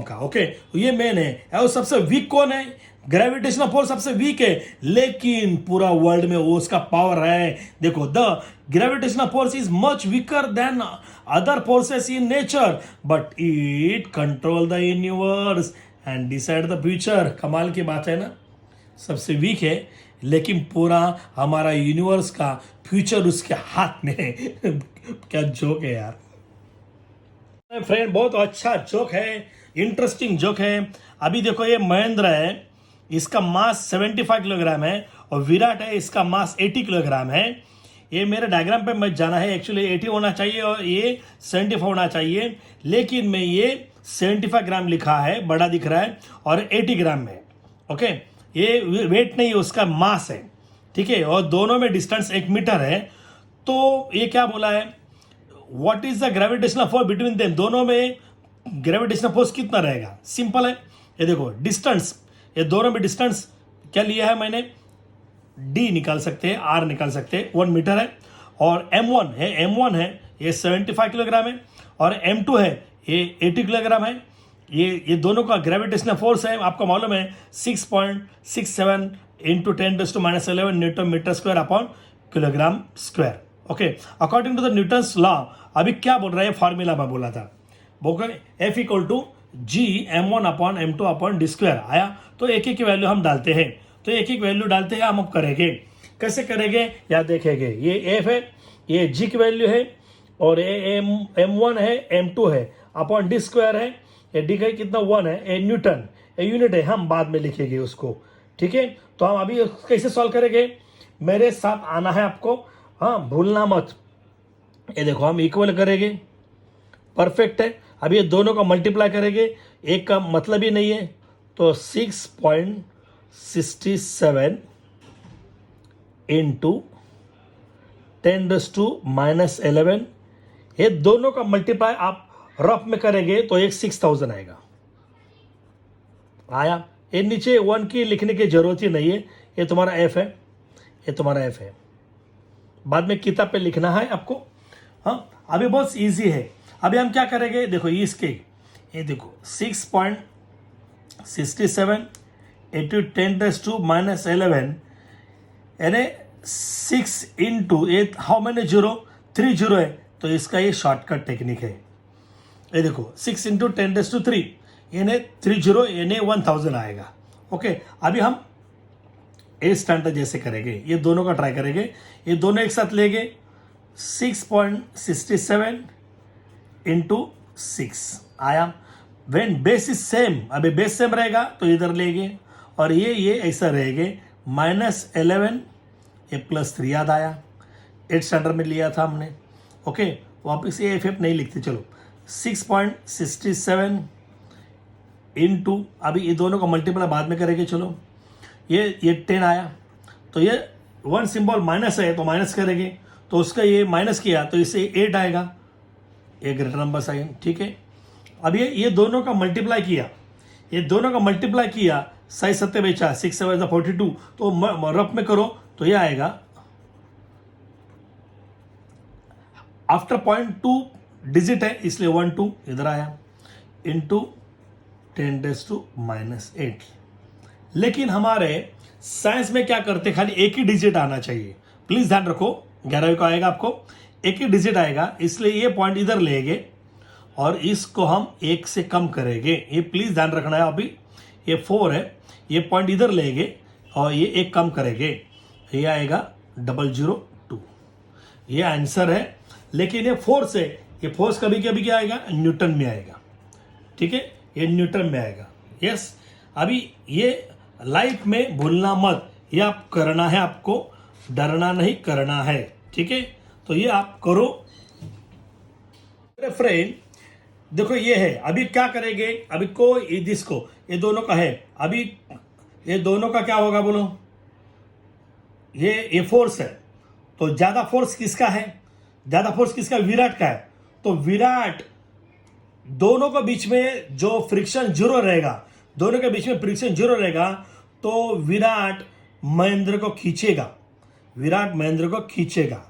का, ओके, तो ये मेन है। और सबसे वीक कौन है, ग्रेविटेशनल फोर्स सबसे वीक है, लेकिन पूरा वर्ल्ड में वो उसका पावर है। देखो, the gravitational force is much weaker then other forces in nature, but it control the universe and decide the future. कमाल की बात है ना, सबसे वीक है, लेकिन पूरा हमारा यूनिवर्स का फ्यूचर उसके हाथ में है। क्या जोक है यार फ्रेंड, बहुत अच्छा जोक है, इंटरेस्टिंग जोक है। अभी देखो ये महेंद्र है, इसका मास 75 किलोग्राम है, और विराट है, इसका मास 80 किलोग्राम है। ये मेरे डायग्राम पे मत जाना है, एक्चुअली 80 होना चाहिए और ये 75 होना चाहिए, लेकिन मैं ये 75 ग्राम लिखा है, बड़ा दिख रहा है, और 80 ग्राम में, ओके। ये वेट नहीं, उसका मास है, ठीक है, और दोनों में डिस्टेंस 1 मीटर है। तो ये क्या बोला है, what is the gravitational force between them, दोनों में ग्रेविटेशनल फोर्स कितना रहेगा। सिंपल है, ये देखो डिस्टेंस, ये दोनों में डिस्टेंस क्या लिया है मैंने, d निकाल सकते हैं, r निकाल सकते हैं, 1 मीटर है, और m1 है, ये 75 किलोग्राम है, और m2 है, ये 80 किलोग्राम है। ये दोनों का ग्रेविटेशनल फोर्स है, आपको मालूम है 6.67 into 10⁻11 newton metre square upon kilogram square, okay, according to the Newton's law. अभी क्या बोल रहा है, फॉर्मूला में बोला था, F = G m1/m2/d² आया, तो एक एक की वैल्यू हम डालते हैं, हम अब करेंगे। कैसे करेंगे या देखेंगे। ये एफ है, ये जी की वैल्यू है, और ये M1 है, M2 है, अपॉन डी स्क्वायर है, ये डी का कितना 1 है, ये न्यूटन, ये यूनिट है, हम बाद में लिखेंगे उसको। ठीक है, तो हम अभी कैसे सॉल्व करेंगे, मेरे साथ आना है आपको, हाँ भूलना मत। ये देखो हम इक्वल करेंगे, परफेक्ट है। अब ये दोनों का मल्टीप्लाई करेंगे, एक का मतलब ही नहीं है, तो 6.67 इंटू 10⁻⁻11, ये दोनों का मल्टीप्लाई आप रफ में करेंगे तो एक 6000 आएगा। आया, ये नीचे 1 की लिखने की जरूरत ही नहीं है, ये तुम्हारा एफ है, ये तुम्हारा एफ है, बाद में किताब पे लिखना है आपको। हाँ, अभी बहुत इजी है। अभी हम क्या करेंगे, देखो इसके, ये देखो 6.67 इंटू 10⁻⁻11, यानी 6 into 8, how many zero, 3 zero है, तो इसका ये शॉर्टकट टेक्निक है। ये देखो 6 इंटू 10⁻³ यानी 30 यानी 1000 आएगा। ओके, अभी हम ए स्टैंडर्ड जैसे करेंगे, ये दोनों का ट्राई करेंगे, ये दोनों एक साथ लेंगे, 6.67 इंटू 6 आया। वेन बेस इज सेम, अभी बेस सेम रहेगा तो इधर लेंगे, और ये ऐसा रहेंगे, -11 ये +3 याद आया, 8 स्टैंडर्ड में लिया था हमने। ओके, वापस ये एफ नहीं लिखते, चलो 6.67 इंटू, अभी ये दोनों का मल्टीप्लाई बाद में करेंगे, चलो ये 10 आया, तो ये 1 सिंबल माइनस है तो माइनस करेंगे, तो उसका ये माइनस किया तो इससे 8 आएगा, ये ग्रेटर नंबर साइन। ठीक है, अब ये दोनों का मल्टीप्लाई किया, ये दोनों का मल्टीप्लाई किया, 6 7 बेचा, 6 7 42, तो रफ में करो तो ये आएगा, आफ्टर 0.2 डिजिट है इसलिए 1 2 इधर आया, इंटू 10⁻⁻8। लेकिन हमारे साइंस में क्या करते, खाली एक ही डिजिट आना चाहिए, प्लीज ध्यान रखो, 11वीं को आएगा आपको एक ही डिजिट आएगा, इसलिए ये पॉइंट इधर लेंगे और इसको हम 1 से कम करेंगे, ये प्लीज ध्यान रखना है। अभी ये 4 है, ये पॉइंट इधर लेंगे और ये 1 कम करेंगे, ये आएगा 002, ये आंसर है। लेकिन ये फोर्स है, ये फोर्स कभी कभी क्या आएगा, न्यूटन में आएगा। ठीक है, ये न्यूटन में आएगा। यस, अभी ये लाइफ में भूलना मत, ये आप करना है, आपको डरना नहीं, करना है। ठीक है, तो ये आप करो मेरे फ्रेंड। देखो ये है, अभी क्या करेंगे, अभी को जिसको ये दोनों का है, अभी ये दोनों का क्या होगा बोलो, ये फोर्स है, तो ज्यादा फोर्स किसका है, ज्यादा फोर्स किसका, विराट का है, तो विराट दोनों के बीच में जो फ्रिक्शन जीरो रहेगा, दोनों के बीच में फ्रिक्शन जीरो रहेगा, तो विराट महेंद्र को खींचेगा, विराट महेंद्र को खींचेगा।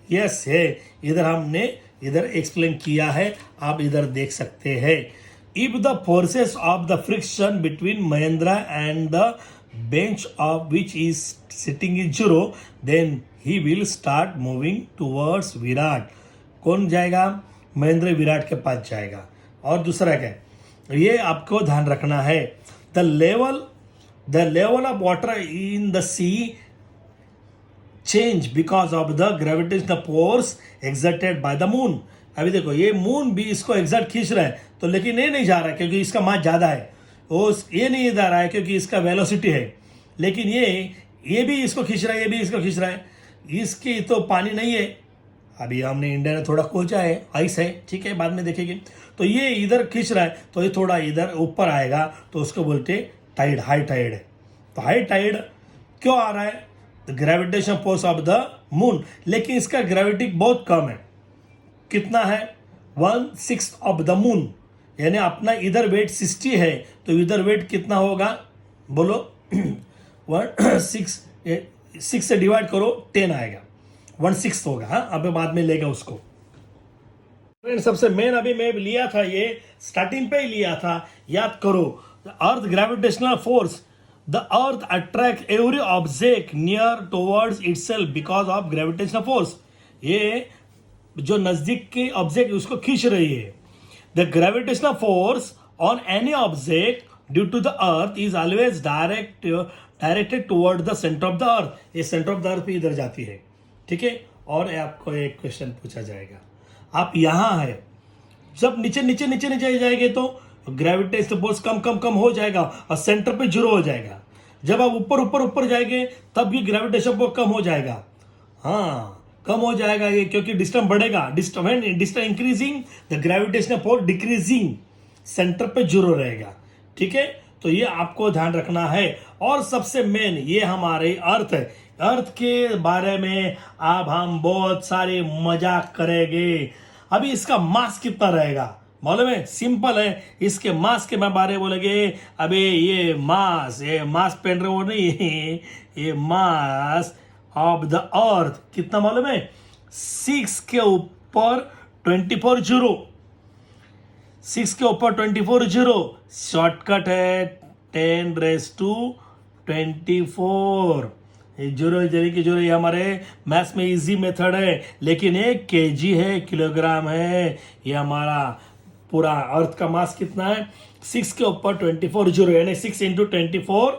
यस है, इधर हमने इधर एक्सप्लेन किया है, आप इधर देख सकते हैं। If the forces of the friction between Mahendra and the bench of which is sitting is zero, then he will start moving towards Virat. कौन जाएगा, महेंद्र विराट के पास जाएगा। और दूसरा क्या, ये आपको ध्यान रखना है, the level of water in the sea change because of the gravitational force exerted by the moon. अभी देखो ये मून भी इसको एक्सर्ट खींच रहा है, तो लेकिन ये नहीं जा रहा है क्योंकि इसका मास ज्यादा है, वो ये नहीं जा रहा है क्योंकि इसका वेलोसिटी है, लेकिन ये भी इसको खींच रहा है, ये भी इसको खींच रहा है, इसकी तो पानी नहीं है। अभी हमने इंडिया में थोड़ा खोजा है, आइस है, ठीक है, बाद में देखेंगे। तो ये इधर खींच रहा है, तो ये थोड़ा इधर ऊपर आएगा, तो उसको बोलते टाइड, हाई टाइड है। तो हाई टाइड क्यों आ रहा है, gravitation force of the moon, लेकिन इसका ग्रेविटी बहुत कम है। कितना है, 1/6 ऑफ द मून, यानी अपना इधर वेट 60 है, तो इधर वेट कितना होगा बोलो 6 से डिवाइड करो 10 आएगा, 1/6 होगा। हाँ, अब बाद में लेगा उसको। फ्रेंड सबसे मेन अभी मैं लिया था, ये स्टार्टिंग पे ही लिया था, याद करो, earth gravitational force, the earth attract every object near towards itself because of gravitational force. ये जो नजदीक के ऑब्जेक्ट उसको खींच रही है। The gravitational force on any object due to the earth is always direct directed toward the centre of the earth, ये centre of the अर्थ पे इधर जाती है, ठीक है। और आपको एक क्वेश्चन पूछा जाएगा, आप यहां है, जब नीचे नीचे नीचे नीचे जाएंगे तो ग्रेविटेशनल फोर्स कम कम कम हो जाएगा और सेंटर पे जीरो हो जाएगा। जब आप ऊपर ऊपर ऊपर जाएंगे तब भी ग्रेविटेशन फोर्स कम हो जाएगा, हाँ कम हो जाएगा ये, क्योंकि डिस्टेंस बढ़ेगा, distance increasing the gravitational force decreasing, centre पे जीरो रहेगा, ठीक है। तो ये आपको ध्यान रखना है। और सबसे मेन ये हमारे अर्थ है, अर्थ के बारे में अब हम बहुत सारे मजाक करेंगे। अभी इसका मास कितना रहेगा मालूम है, सिंपल है, इसके मास के बारे में बोलेंगे। अबे ये मास पहन रहे हो नहीं, ये मास ऑफ द अर्थ कितना मालूम है, 6 के ऊपर 24 जीरो, 6 के ऊपर 24 जीरो, शॉर्टकट है 10⁻²⁴। ये जीरो जरी की जीरो, ये हमारे मैथ्स में इजी मेथड है, लेकिन एक केजी है, किलोग्राम है। ये हमारा पूरा अर्थ का मास कितना है, 6 के ऊपर 24 जीरो, यानी 6 × 24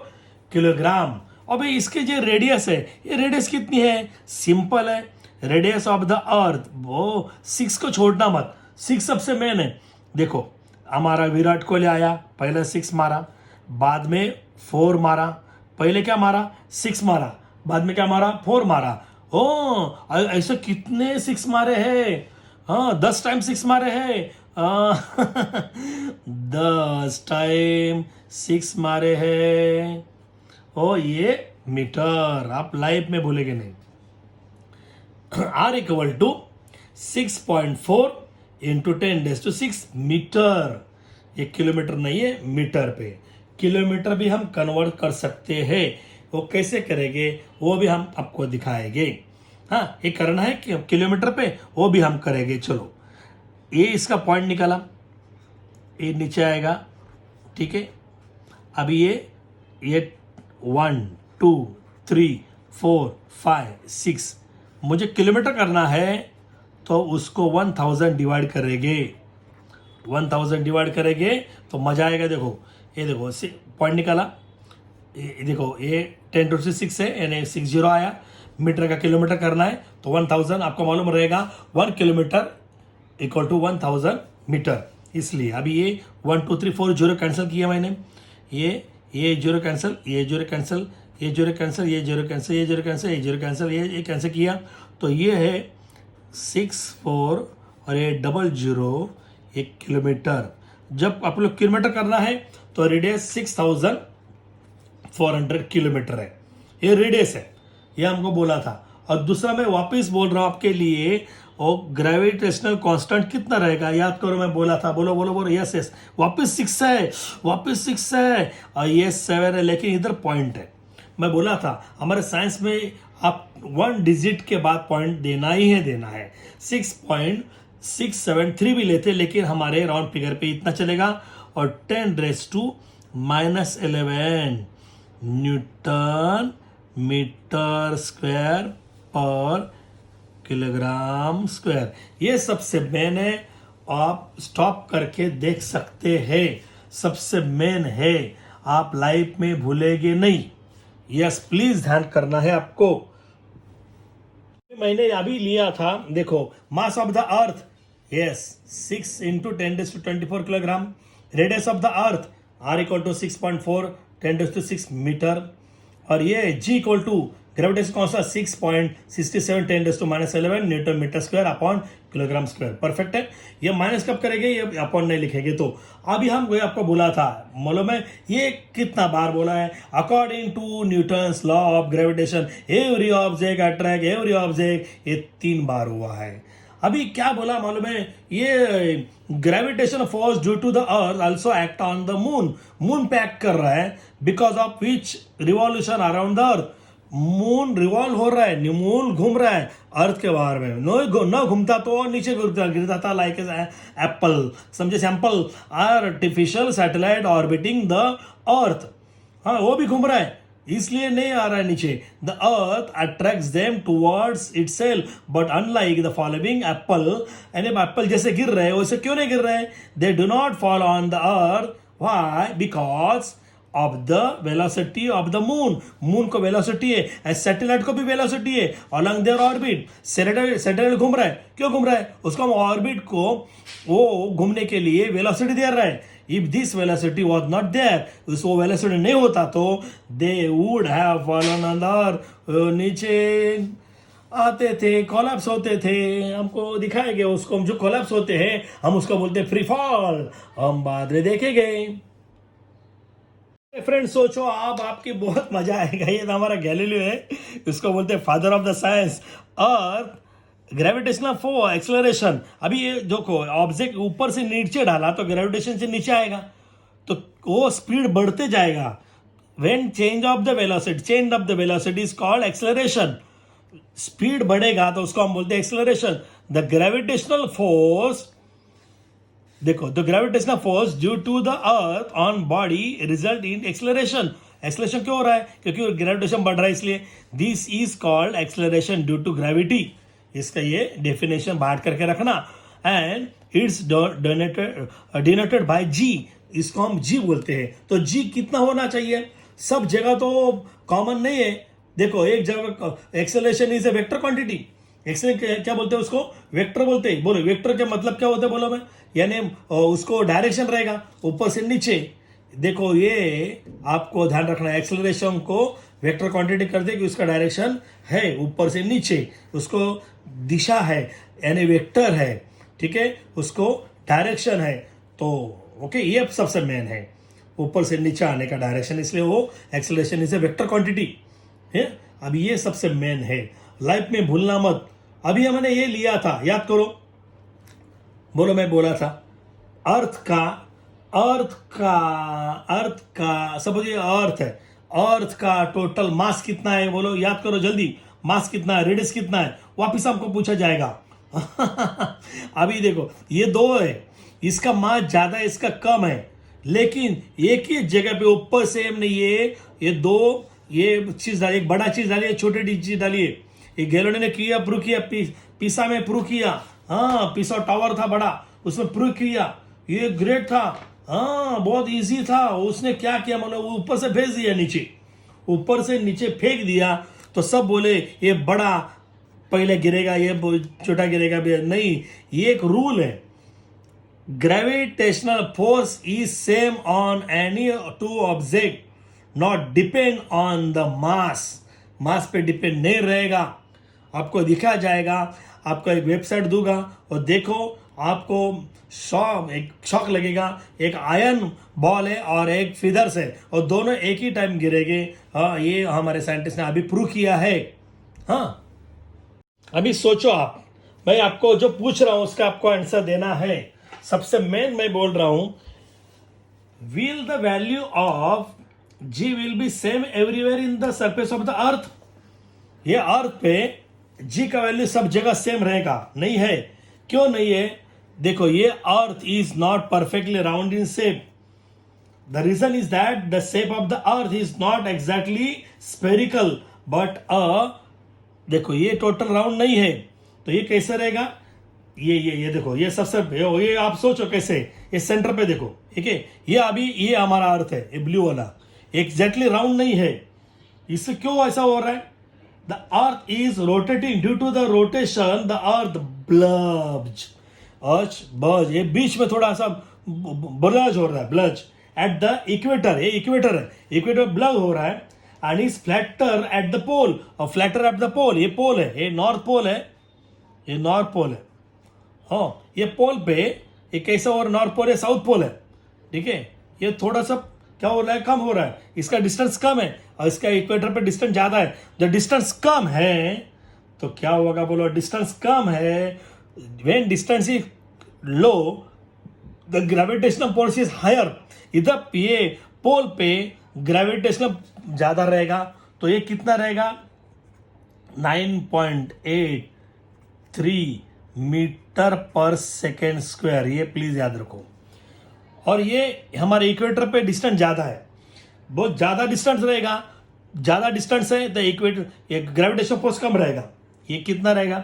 किलोग्राम। अब इसके जो रेडियस है, ये रेडियस कितनी है, सिंपल है, रेडियस ऑफ द अर्थ, वो 6 को छोड़ना मत, 6 सबसे मेन है। देखो हमारा विराट कोहली आया, पहले 6 मारा, बाद में 4 मारा, पहले क्या मारा 6 मारा, बाद में क्या मारा 4 मारा। ओ ऐसे कितने 6 मारे हैं, हाँ 10 टाइम 6 मारे हैं, 10 टाइम 6 मारे हैं। ओ ये मीटर, आप लाइफ में भूलेंगे नहीं। R = 6.4 × 10⁶ मीटर, ये किलोमीटर नहीं है, मीटर पे। किलोमीटर भी हम कन्वर्ट कर सकते हैं, वो कैसे करेंगे वो भी हम आपको दिखाएंगे। हाँ ये करना है कि किलोमीटर पे, वो भी हम करेंगे। चलो ये इसका पॉइंट निकाला, ये नीचे आएगा, ठीक है। अभी ये 1 2 3 4 5 6 मुझे किलोमीटर करना है, तो उसको 1000 डिवाइड करेंगे, 1000 डिवाइड करेंगे तो मजा आएगा। देखो ये देखो पॉइंट निकाला, ये देखो ये 10⁶ है, यानी 60 आया। मीटर का किलोमीटर करना है तो 1000 आपको मालूम रहेगा, 1 किलोमीटर = 1000 मीटर। इसलिए अभी ये 1 2 3 4 जीरो कैंसिल किया मैंने, ये जीरो कैंसिल, ये जीरो कैंसिल, ये जीरो कैंसिल, ये जीरो कैंसिल, ये जीरो कैंसिल, ये जीरो कैंसिल, ये कैंसिल किया, तो ये है 6 4 और ये 00 1 किलोमीटर। जब आप लोग किलोमीटर करना है तो रेडियस 6400 किलोमीटर है, ये रेडियस है, ये हमको बोला था। और दूसरा मैं वापस बोल रहा हूँ आपके लिए, और ग्रेविटेशनल कांस्टेंट कितना रहेगा, याद करो मैं बोला था, बोलो बोलो बोलो, यस यस, वापस 6 है, वापस 6 है, और ये 7 है। लेकिन इधर पॉइंट है, मैं बोला था हमारे साइंस में आप 1 डिजिट के बाद पॉइंट देना ही है, देना है। 6.673 भी लेते, लेकिन हमारे राउंड फिगर पे इतना चलेगा। और 10⁻⁻11 न्यूटन मीटर स्क्वायर पर किलोग्राम स्क्वायर, ये सबसे मेन है। आप स्टॉप करके देख सकते हैं, सबसे मेन है, आप लाइफ में भूलेंगे नहीं। यस प्लीज ध्यान करना है आपको। मैंने अभी लिया था, देखो mass of the earth, yes 6 × 10⁻24 किलोग्राम। Radius of the earth R = 6.4 10⁶ metre. और ये G = gravitation constant 6.67 10⁻11 newton metre square upon kilogram square. Perfect है। ये माइनस कब करेंगे, ये अपॉन नहीं लिखेंगे। तो अभी हम आपको बोला था, मालूम है ये कितना बार बोला है, according to Newton's law of gravitation every object attract every object, ये 3 बार हुआ है। अभी क्या बोला मालूम है, ये gravitation force due to the earth also act on the moon, moon पे एक्ट कर रहा है, because of which revolution around the earth, moon revolve हो रहा है, मून घूम रहा है अर्थ के बाहर में, न घूमता तो नीचे गिरता था, लाइक एप्पल, समझे, sample artificial satellite orbiting the earth, हाँ वो भी घूम रहा है, इसलिए नहीं आ रहा है नीचे। The earth attracts them towards itself, but unlike the following Apple, यानी एप्पल जैसे गिर रहे हैं वैसे क्यों नहीं गिर रहे हैं, they do not fall on the earth, why, because of the velocity of the moon, moon को वेलोसिटी है, सैटेलाइट को भी वेलोसिटी है अलोंग देयर ऑर्बिट। सैटेलाइट घूम रहा है, क्यों घूम रहा है? उसको हम ऑर्बिट को वो घूमने के लिए वेलोसिटी दे रहा है। If this velocity was not there, उस वो वेलोसिटी नहीं होता तो दे वुड हैव फॉलन अंदर, नीचे आते थे, कोलैप्स होते थे। हमको दिखाया गया उसको, हम जो कोलैप्स होते हैं हम उसको बोलते हैं फ्री फॉल, हम बाद में देखेंगे। फ्रेंड्स सोचो आप, आपकी बहुत मजा आएगा। ये तो हमारा गैलीलियो है, इसको बोलते हैं father of the science. Earth gravitational force acceleration, अभी ये देखो ऑब्जेक्ट ऊपर से नीचे डाला तो ग्रेविटेशन से नीचे आएगा, तो वो स्पीड बढ़ते जाएगा। When change of the velocity is called acceleration. Speed बढ़ेगा तो उसको हम बोलते हैं एक्सेलरेशन। द ग्रेविटेशनल फोर्स, देखो the gravitational force due to the earth on body result in acceleration. Acceleration क्यों हो रहा है? क्योंकि ग्रेविटेशन बढ़ रहा है इसलिए। This is called acceleration due to gravity. इसका ये डेफिनेशन बाहर करके रखना। And it's denoted by g, इसको हम जी बोलते हैं। तो जी कितना होना चाहिए? सब जगह तो कॉमन नहीं है। देखो एक जगह acceleration is a vector quantity, acceleration क्या बोलते हैं उसको? वेक्टर बोलते हैं। बोलो वेक्टर का मतलब क्या होता है? बोलो मैं, यानी उसको डायरेक्शन रहेगा ऊपर से नीचे। देखो ये आपको ध्यान रखना है, एक्सेलरेशन को वेक्टर क्वांटिटी कर दे कि उसका डायरेक्शन है ऊपर से नीचे, उसको दिशा है यानी वेक्टर है, ठीक है, उसको डायरेक्शन है। तो ओके, ये सबसे मेन है, ऊपर से नीचे आने का डायरेक्शन, इसलिए वो acceleration is a vector quantity है। अब ये सबसे मेन है, लाइफ में भूलना मत। अभी हमने ये लिया था, याद करो, बोलो मैं बोला था अर्थ का सपोज ये अर्थ है, अर्थ का टोटल मास कितना है? बोलो, याद करो जल्दी, मास कितना है, रेडियस कितना है? वापिस आपको पूछा जाएगा। अभी देखो ये दो है, इसका मास ज्यादा है, इसका कम है, लेकिन एक ही जगह पे ऊपर सेम नहीं है। ये दो, ये चीज डालिए, एक बड़ा चीज डालिए, छोटी चीज डालिए। ये गैलोनी ने किया, प्रूव किया, पिसा में प्रूव किया। हाँ, पिसा टावर था बड़ा, उसमें प्रूव किया, ये ग्रेट था, हाँ बहुत इजी था। उसने क्या किया, मतलब ऊपर से भेज दिया नीचे, ऊपर से नीचे फेंक दिया, तो सब बोले ये बड़ा पहले गिरेगा, ये छोटा गिरेगा भी नहीं। ये एक रूल है, gravitational force is same on any two object, not depend on the mass. Mass पे डिपेंड नहीं रहेगा। आपको दिखा जाएगा, आपको एक वेबसाइट दूंगा और देखो, आपको एक शॉक लगेगा। एक आयरन बॉल है और एक फिदर्स है, और दोनों एक ही टाइम गिरेंगे। हाँ, ये हमारे साइंटिस्ट ने अभी प्रूव किया है। हाँ, अभी सोचो आप, मैं आपको जो पूछ रहा हूं उसका आपको आंसर देना है। सबसे मेन मैं बोल रहा हूं, will the value of g will be same everywhere in the surface of the earth? ये अर्थ पे जी का वैल्यू सब जगह सेम रहेगा? नहीं है। क्यों नहीं है? देखो, ये earth is not perfectly round in shape. The reason is that the shape of the earth is not exactly spherical but देखो ये टोटल राउंड नहीं है, तो ये कैसे रहेगा? ये देखो, ये सबसे, ये आप सोचो कैसे, ये सेंटर पे देखो, ठीक है, ये अभी ये हमारा अर्थ है, ये ब्लू वाला एग्जैक्टली राउंड नहीं है। इससे क्यों ऐसा हो रहा है? The earth is rotating, due to the rotation the earth bulge, ये बीच में थोड़ा सा ब्लज हो रहा है, ब्लज एट द इक्वेटर, ये इक्वेटर है, इक्वेटर ब्लज हो रहा है, and is flatter at the pole, और फ्लैटर एट द पोल, ये पोल है, ये नॉर्थ पोल है, ये नॉर्थ पोल है। हाँ, ये पोल पे ये कैसा हो रहा है? नॉर्थ पोल है, साउथ पोल है, ठीक है। ये थोड़ा सा क्या हो रहा है? कम हो रहा है, इसका डिस्टेंस कम है, और इसका इक्वेटर पे डिस्टेंस ज्यादा है। जब डिस्टेंस कम है तो क्या होगा? बोलो, डिस्टेंस कम है, when distance is low the gravitational force is higher. इधर ये पोल पे ग्रेविटेशनल ज्यादा रहेगा, तो ये कितना रहेगा? 9.83 मीटर पर सेकेंड स्क्वायर, ये प्लीज याद रखो। और ये हमारे इक्वेटर पे डिस्टेंस ज्यादा है, बहुत ज्यादा डिस्टेंस रहेगा, ज्यादा डिस्टेंस है तो इक्वेटर, ये ग्रेविटेशन फोर्स कम रहेगा। ये कितना रहेगा?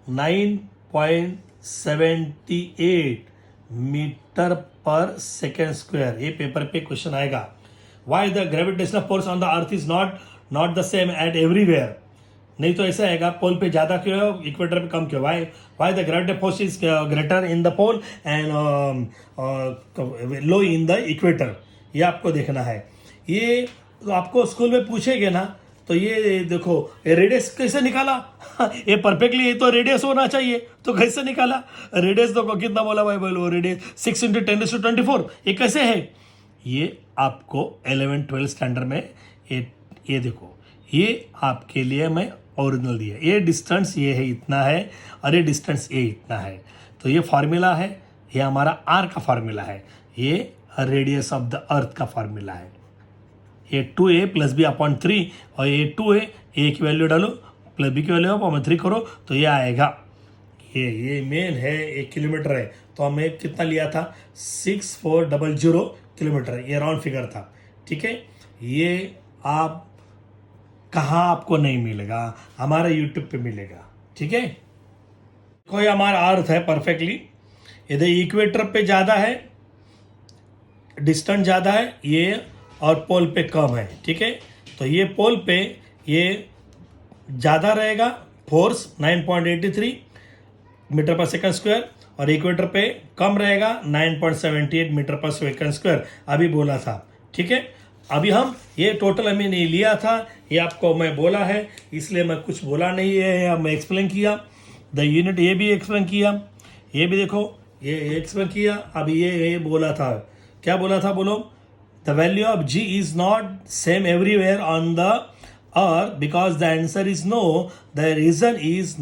9.78 मीटर पर सेकेंड स्क्वायर। ये पेपर पे क्वेश्चन आएगा, Y the gravitational force on the earth is not the same at everywhere. नहीं तो ऐसा आएगा, पोल पे ज़्यादा क्यों है, इक्वेटर पे कम क्यों. Why the gravitational force is greater in the pole and low in the equator. ये आपको देखना है. ये तो आपको स्कूल में पूछेंगे ना, तो ये देखो रेडियस कैसे निकाला. ये परफेक्टली, ये तो रेडियस होना चाहिए, तो कैसे निकाला. रेडियस तो कितना बोला भाई, बोलो रेडियस 6 × 10⁻²4. ये कैसे है. ये आपको 11-12 स्टैंडर्ड में ये देखो, ये आपके लिए मैं ओरिजिनल दिया. ये डिस्टेंस ये है इतना है, और ये डिस्टेंस ये इतना है. तो ये फार्मूला है, ये हमारा आर का फार्मूला है. ये रेडियस ऑफ द अर्थ का फार्मूला है. ये 2a + b/3, और ये 2 है, ए की वैल्यू डालो प्लस बी की वैल्यू अपॉन 3 करो तो ये आएगा. ये मेन है, 1 किलोमीटर है, तो हमें कितना लिया था 6400 किलोमीटर. ये राउंड फिगर था. ठीक है. ये आप कहाँ आपको नहीं मिलेगा, हमारे यूट्यूब पे मिलेगा. ठीक है. कोई हमारा अर्थ है परफेक्टली, इधर इक्वेटर पे ज़्यादा है, डिस्टेंस ज़्यादा है ये, और पोल पे कम है. ठीक है. तो ये पोल पे ये ज़्यादा रहेगा फोर्स 9.83 मीटर पर सेकंड स्क्वायर, और इक्वेटर पे कम रहेगा 9.78 मीटर पर सेकंड स्क्वायर. अभी बोला था. ठीक है. अभी हम ये टोटल हमें नहीं लिया था, ये आपको मैं बोला है, इसलिए मैं कुछ बोला नहीं है, मैं एक्सप्लेन किया. द यूनिट ये भी एक्सप्लेन किया, ये भी देखो ये एक्सप्लेन किया. अभी ये बोला था, क्या बोला था बोलो. The value of g is not same everywhere on the earth because the answer is no. The reason is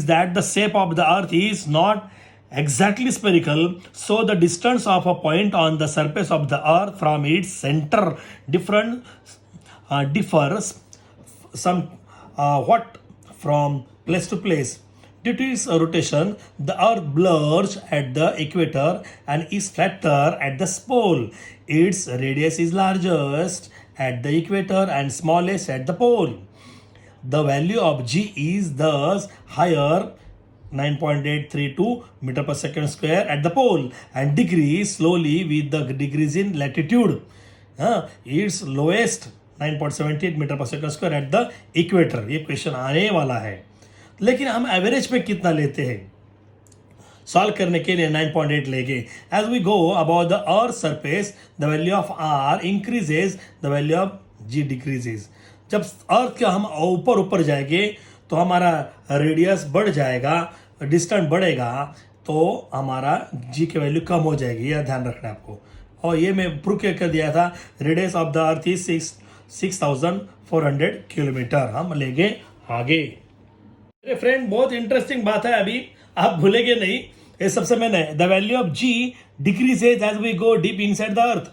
that the shape of the earth is not exactly spherical. So the distance of a point on the surface of the earth from its center differs what from place to place. Due to its rotation, the earth blurs at the equator and is flatter at the pole. Its radius is largest at the equator and smallest at the pole. The value of g is thus higher 9.832 meter per second square at the pole and decrease slowly with the decrease in latitude. Its lowest 9.78 meter per second square at the equator. ये question आने वाला है, लेकिन हम average पे कितना लेते हैं सॉल्व करने के लिए 9.8 लेंगे. As we go about the earth surface the value of R increases, the value of g decreases. जब अर्थ के हम ऊपर जाएंगे तो हमारा रेडियस बढ़ जाएगा, डिस्टेंस बढ़ेगा, तो हमारा जी की वैल्यू कम हो जाएगी. यह ध्यान रखना है आपको. और ये मैं प्रूव कर दिया था. Radius of the earth is 6400 kilometre. हम लेंगे आगे. अरे फ्रेंड, बहुत इंटरेस्टिंग बात है, अभी आप भूलेंगे नहीं. ये सबसे मैंने the value of g decreases as we go deep inside the earth.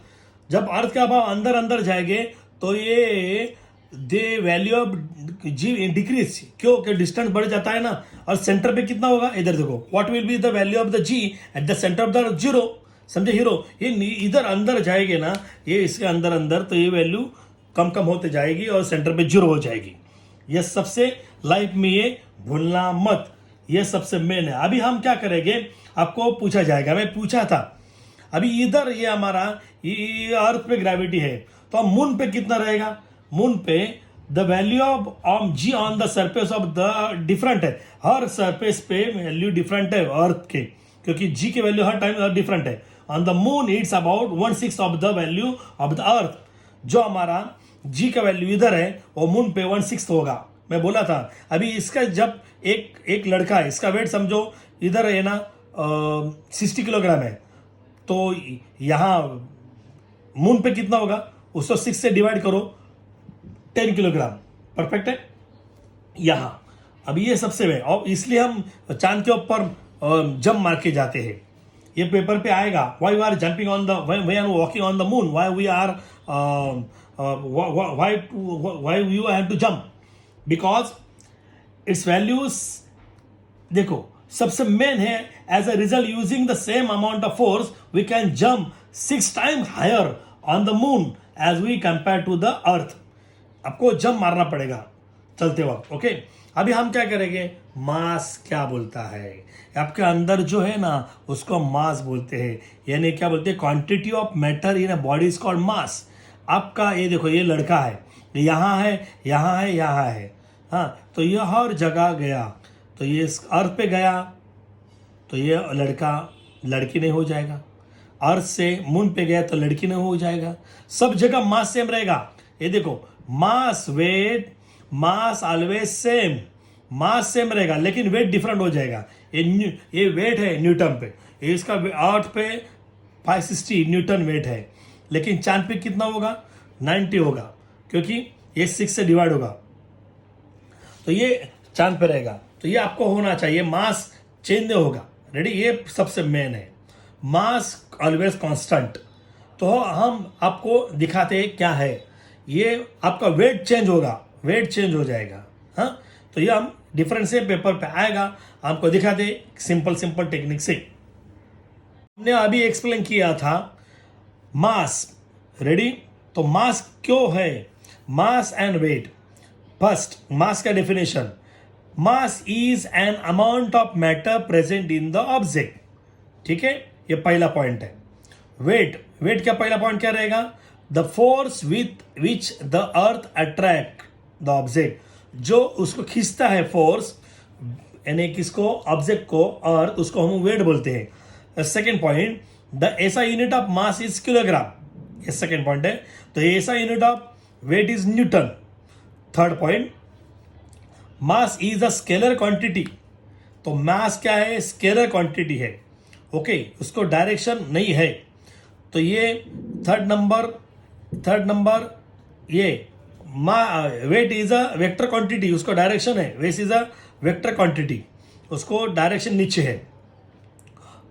जब अर्थ का भाव अंदर जाएंगे तो ये the value of g decrease. क्यों? कि डिस्टेंस बढ़ जाता है ना. और सेंटर पे कितना होगा, इधर देखो, what will be the value of the g at the centre of the earth, 0. समझे हीरो. ये इधर अंदर जाएंगे ना, ये इसके अंदर, तो ये वैल्यू कम होते जाएगी और सेंटर पे 0 हो जाएगी. ये सबसे लाइफ में ये भूलना मत, ये सबसे मेन है. अभी हम क्या करेंगे, आपको पूछा जाएगा, मैं पूछा था अभी इधर, ये हमारा ये अर्थ पे ग्रेविटी है, तो हम मून पे कितना रहेगा. मून पे the value of G on the surface of the different है. हर सरफेस पे वैल्यू डिफरेंट है अर्थ के, क्योंकि जी की वैल्यू हर टाइम डिफरेंट है. On the moon it's about 1/6 of the value of the earth. जो हमारा जी का वैल्यू इधर है वो मून पे 1/6 होगा. मैं बोला था अभी इसका, जब एक लड़का है, इसका वेट समझो इधर है ना 60 किलोग्राम है, तो यहाँ मून पे कितना होगा, उसको 6 से डिवाइड करो, 10 किलोग्राम. परफेक्ट है. यहाँ अभी ये सबसे है, और इसलिए हम चांद के ऊपर जंप मार के जाते हैं. ये पेपर पे आएगा, why we are jumping on the, why are walking on the moon, why we are why you have to jump, because it's values देखो सबसे मेन है. As a result using the same amount of force we can jump 6 times higher on the moon as we compare to the earth. आपको jump मारना पड़ेगा चलते वक्त. Okay. अभी हम क्या करेंगे, मास क्या बोलता है, आपके अंदर जो है ना उसको मास बोलते हैं. यानी क्या बोलते हैं, quantity of matter in a body is called मास. आपका ये देखो, ये लड़का है, यहाँ है, यहाँ है, यहाँ है, हाँ, तो ये हर जगह गया, तो ये इस अर्थ पे गया, तो ये लड़का लड़की नहीं हो जाएगा। अर्थ से मून पे गया तो लड़की नहीं हो जाएगा। सब जगह मास सेम रहेगा। ये देखो, मास वेट, मास ऑलवेज सेम, मास सेम रहेगा लेकिन वेट डिफरेंट हो जाएगा। ये वेट है न्यूटन पे, ये इसका अर्थ पे 560 न्यूटन वेट है, लेकिन चांद पे कितना होगा? 90 होगा, क्योंकि ये 6 से डिवाइड होगा, तो ये चांद पे रहेगा। तो ये आपको होना चाहिए, मास चेंज नहीं होगा। रेडी, ये सबसे मेन है, मास ऑलवेज कांस्टेंट। तो हम आपको दिखाते हैं क्या है, ये आपका वेट चेंज होगा, वेट चेंज हो जाएगा। हाँ, तो ये हम डिफरेंस से पेपर पे आएगा, हमको दिखाते सिंपल सिंपल टेक्निक से। हमने अभी एक्सप्लेन किया था मास। रेडी, तो मास क्यों है? Mass and weight. First, mass का definition, mass is an amount of matter present in the object. ठीक है, ये पहला पॉइंट है। वेट, वेट का पहला पॉइंट क्या रहेगा? The force with which the earth attract the object, जो उसको खींचता है फोर्स, यानी किसको? ऑब्जेक्ट को, अर्थ, उसको हम वेट बोलते हैं। Second point, the SI unit of mass is kilogram, ये सेकेंड पॉइंट है। तो SI unit of weight is newton. Third point, mass is a scalar quantity. तो मास क्या है? स्केलर क्वांटिटी है। ओके, उसको डायरेक्शन नहीं है। तो ये थर्ड नंबर ये weight is a vector quantity, उसको डायरेक्शन है। Weight is a vector quantity, उसको डायरेक्शन नीचे है।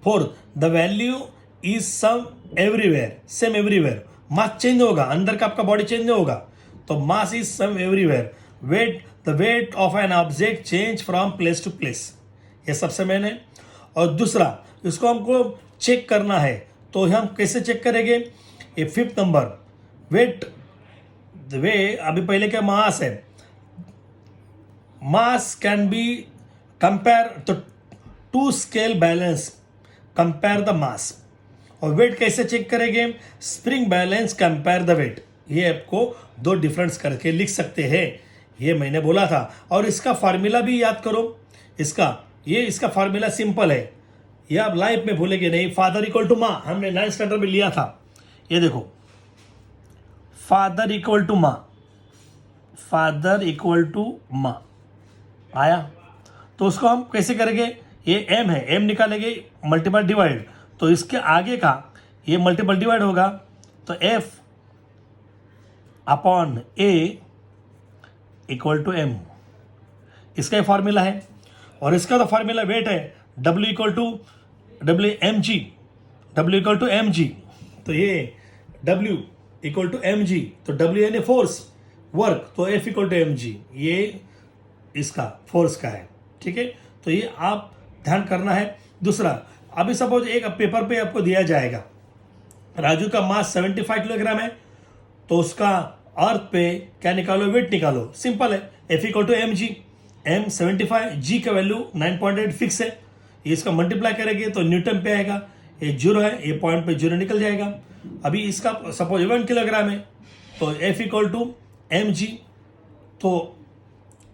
Fourth, the value is same everywhere, same everywhere. Mass change होगा, अंदर का आपका बॉडी चेंज होगा, तो mass is same everywhere. Weight, the weight of an object change from place to place, ये सबसे मेन है। और दूसरा, इसको हमको चेक करना है, तो हम कैसे चेक करेंगे? ये फिफ्थ नंबर, वेट वे, अभी पहले क्या मास है, मास कैन बी कंपेयर, तो to scale balance compare the mass. और वेट कैसे चेक करेंगे? Spring balance compare the weight. ये आपको दो डिफरेंस करके लिख सकते हैं, ये मैंने बोला था। और इसका फार्मूला भी याद करो, इसका फार्मूला सिंपल है, ये आप लाइफ में भूलेंगे नहीं। फादर इक्वल टू माँ, हमने 9th स्टैंडर्ड में लिया था। ये देखो, फादर इक्वल टू माँ, फादर इक्वल टू माँ आया। तो उसको हम कैसे करेंगे? ये एम है, एम निकालेंगे, मल्टीपल डिवाइड, तो इसके आगे का ये मल्टीपल डिवाइड होगा, तो F upon a equal to m, इसका ये फार्मूला है। और इसका तो फार्मूला वेट है, W equal to M g. तो ये W equal to M g, तो डब्ल्यू यानी फोर्स, वर्क, तो F equal to M g, ये इसका फोर्स का है। ठीक है, तो ये आप ध्यान करना है। दूसरा, अभी सपोज एक पेपर पे आपको दिया जाएगा, राजू का मास 75 किलोग्राम है, तो उसका अर्थ पे क्या निकालो? वेट निकालो, सिंपल है, F equal to M G, M 75, G का वैल्यू 9.8 फिक्स है, इसका मल्टीप्लाई करेंगे तो न्यूटन पे आएगा। ये 0 है, ये पॉइंट पे 0 निकल जाएगा। अभी इसका सपोज 1 किलोग्राम है, तो F equal to M g, तो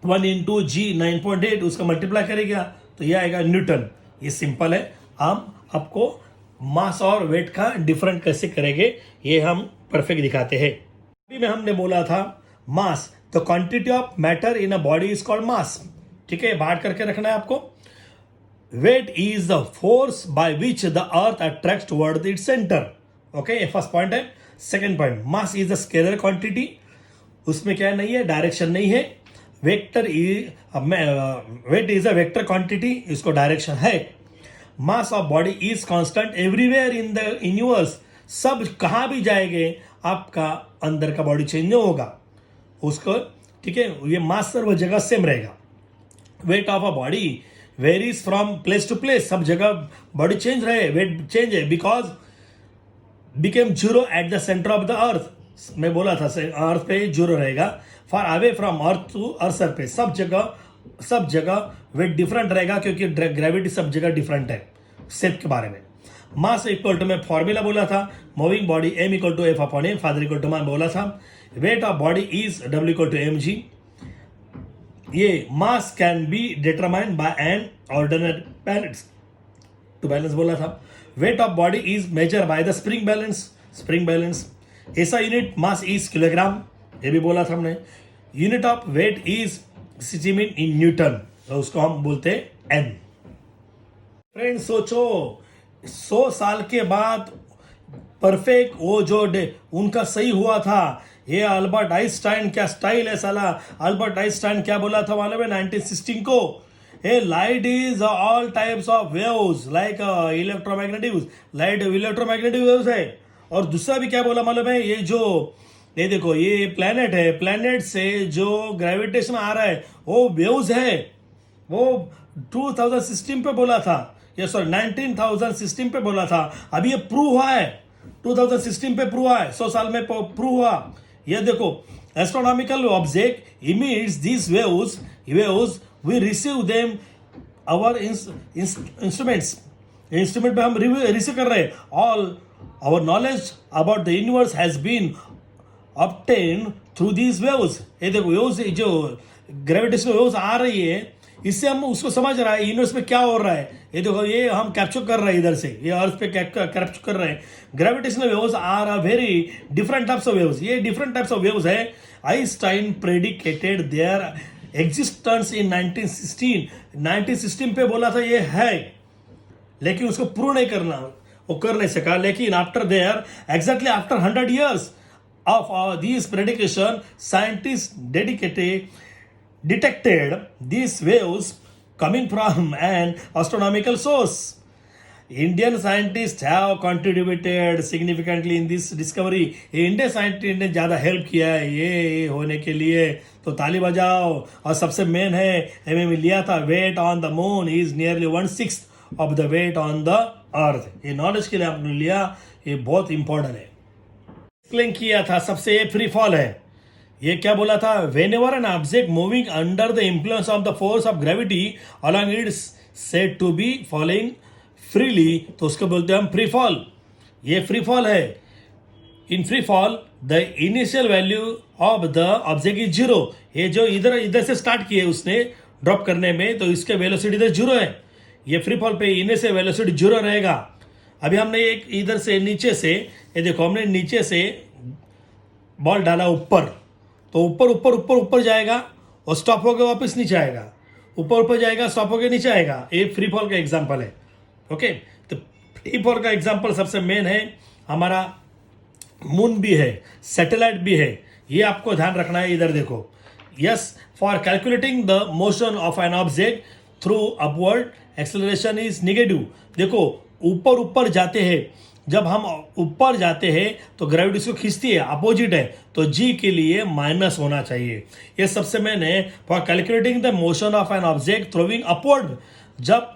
1 इंटू जी 9.8, उसका मल्टीप्लाई करेगा तो ये आएगा न्यूटन। ये सिंपल है, हम आपको मास और वेट का डिफरेंट कैसे करेंगे ये हम परफेक्ट दिखाते हैं। अभी में हमने बोला था mass, the quantity of matter in a body is called mass. ठीक है, बात करके रखना है आपको। Weight is the force by which the earth attracts toward its centre. Okay, ये फर्स्ट पॉइंट है। Second point, mass is the scalar quantity, उसमें क्या नहीं है? डायरेक्शन नहीं है। Weight is a vector quantity, इसको डायरेक्शन है। Mass of body is constant everywhere in the universe, सब कहाँ भी जाएंगे आपका अंदर का बॉडी चेंज नहीं होगा उसको। ठीक है, ये मास सर्व जगह सेम रहेगा। Weight of a body varies from place to place, सब जगह बॉडी चेंज रहे, वेट चेंज है, because became 0 at the centre of the earth. मैं बोला था अर्थ पे 0 रहेगा, far away from earth to earth surface, सब जगह वेट डिफरेंट रहेगा, क्योंकि ग्रेविटी सब जगह डिफरेंट है सेप के बारे में। मास इक्वल टू में फॉर्मूला बोला था, moving body m equal to f upon a, father equal to मान बोला था, weight of body is w equal to mg, ये mass can be determined by an ordinary balance, to balance बोला था, weight of body is measure by the spring balance, SI unit mass is kilogram, ये भी बोला था हमने, unit of weight is सिजीमिन in newton, तो उसको हम बोलते हैं n। फ्रेंड्स सोचो 100 साल के बाद परफेक्ट वो जो उनका सही हुआ था, ये अल्बर्ट आइंस्टाइन, क्या स्टाइल है साला, अल्बर्ट आइंस्टाइन क्या बोला था मालूम है 1916 को, a light is all types of waves like electromagnetic, light electromagnetic waves है। और दूसरा भी क्या बोला मालूम है, ये देखो ये प्लेनेट है, प्लेनेट से जो ग्रेविटेशन आ रहा है वो वेव्स है, वो 2016 पे बोला था, ये सॉरी 1916 पे बोला था, अभी ये प्रूव हुआ है, 2016 पे प्रूव हुआ है, 100 साल में प्रूव हुआ। ये देखो astronomical object emits this waves we receive them our instrument पे हम रिसीव कर रहे हैं, all our knowledge about the universe has been obtained through these waves। ये देखो वेव्स जो ग्रेविटेशनल वेव्स आ रही है, इससे हम उसको समझ रहा है यूनिवर्स में क्या हो रहा है, ये देखो ये हम कैप्चर कर रहे हैं इधर से, ये अर्थ पे कैप्चर कर रहे हैं। Gravitational waves are a very different types of waves, ये डिफरेंट टाइप्स ऑफ वेव्स है। Einstein predicated their existence in 1916 पे बोला था ये है, लेकिन उसको प्रूव नहीं करना, वो कर नहीं सका। लेकिन after their exactly after 100 years of these prediction, scientists detected these waves coming from an astronomical source। Indian scientists have contributed significantly in this discovery। Indian scientist ने ज़्यादा हेल्प किया है ये होने के लिए, तो ताली बजाओ। और सबसे मेन है हमें लिया था, weight on the moon is nearly 1/6 of the weight on the earth. ये नॉलेज के लिए आपने लिया, ये बहुत इंपॉर्टेंट है। एक्सप्लेन किया था, सबसे ये फ्री फॉल है। ये क्या बोला था, whenever an object moving under the influence of the force of gravity along its said to be following freely, तो उसको बोलते हैं हम फ्री फॉल। ये फ्री फॉल है। In free fall the initial value of the object is 0। ये जो इधर से स्टार्ट किए उसने ड्रॉप करने में, तो इसके वेलोसिटी इधर 0 है। ये फ्री फॉल पे इनिशियल वेलोसिटी 0 रहेगा। अभी हमने एक इधर से नीचे से, ये देखो हमने नीचे से बॉल डाला ऊपर, तो ऊपर ऊपर ऊपर ऊपर जाएगा और स्टॉप होकर वापस नीचे आएगा, ऊपर ऊपर जाएगा स्टॉप होकर नीचे आएगा। ये फ्री फॉल का एग्जांपल है। ओके, तो फ्री फॉल का एग्जांपल सबसे मेन है हमारा मून भी है, सैटेलाइट भी है, ये आपको ध्यान रखना है। इधर देखो, yes, for calculating the motion of an object through upward acceleration is negative. देखो ऊपर ऊपर जाते हैं, जब हम ऊपर जाते हैं तो ग्रेविटी उसको खींचती है, अपोजिट है, तो जी के लिए माइनस होना चाहिए। ये सबसे मेन है for calculating the motion of an object throwing upward. जब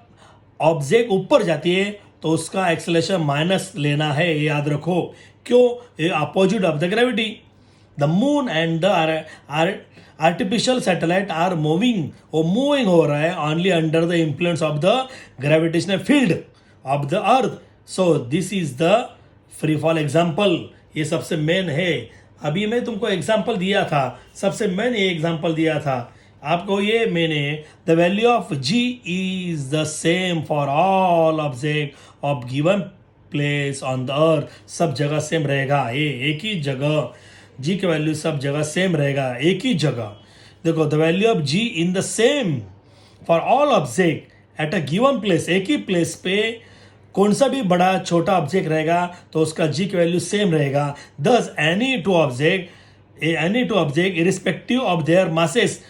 ऑब्जेक्ट ऊपर जाती है तो उसका एक्सेलरेशन माइनस लेना है, ये याद रखो। क्यों? ये opposite of the gravity. The moon and the artificial satellite are moving, वो मूविंग हो रहा है only under the influence of the gravitational field of the earth. So this is the free fall example. ये सबसे main है। अभी मैं तुमको एग्जाम्पल दिया था, सबसे मेन ये एग्जाम्पल दिया था आपको, ये मैंने the value of ji is the same for all object of given place on the earth. सब जगह सेम रहेगा, ये एक ही जगह जी की वैल्यू सब जगह सेम रहेगा, एक ही जगह। देखो the value of g in the same for all object at a given place, एक ही प्लेस पे कौन सा भी बड़ा छोटा ऑब्जेक्ट रहेगा तो उसका जी की वैल्यू सेम रहेगा। दस any two object irrespective of their masses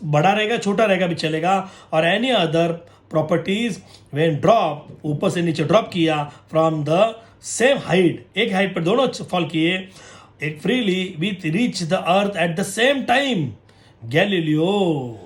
बड़ा रहेगा छोटा रहेगा भी चलेगा, और any other properties when drop, ऊपर से नीचे ड्रॉप किया फ्रॉम द सेम हाइट, एक हाइट पर दोनों फॉल किए, एक freely with reach the earth at the same time. Galileo,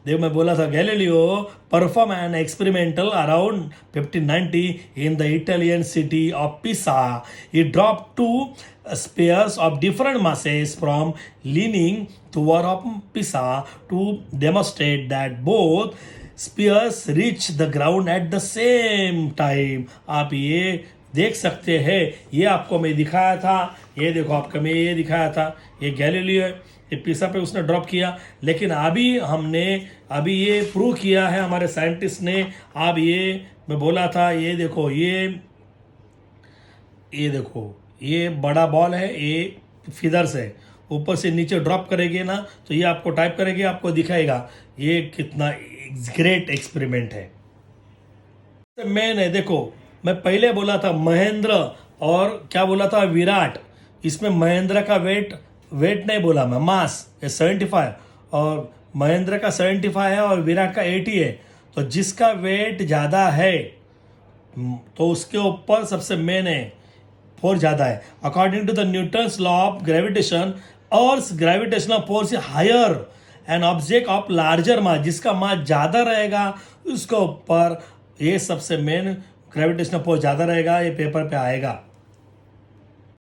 देखो मैं बोला था Galileo perform an experimental around 1590 in the Italian city of पिसा। ही drop to spears of different masses from leaning toward of Pisa to demonstrate that both spheres reach the ground at the same time. आप ये देख सकते हैं, ये आपको मैं दिखाया था, ये देखो आपको मैं ये दिखाया था, ये गैलीलियो है, ये पिसा पे उसने ड्रॉप किया, लेकिन अभी ये प्रूव किया है हमारे साइंटिस्ट ने। अब ये मैं बोला था, ये देखो ये देखो ये बड़ा बॉल है, ये फिदर्स है, ऊपर से नीचे ड्रॉप करेंगे ना तो ये आपको टाइप करेंगे, आपको दिखाएगा ये कितना ग्रेट एक्सपेरिमेंट है। मैंने देखो, मैं पहले बोला था महेंद्र और क्या बोला था विराट, इसमें महेंद्र का वेट नहीं बोला मैं, मास 75 और महेंद्र का 75 है और विराट का 80 है। तो जिसका वेट ज़्यादा है तो उसके ऊपर सबसे मेन है, फोर्स ज़्यादा है। According to the Newton's law of gravitation, earth gravitational force is higher an object of larger mass, जिसका मास ज़्यादा रहेगा उसके ऊपर ये सबसे मेन ग्रेविटेशनल फोर्स ज़्यादा रहेगा, ये पेपर पे आएगा।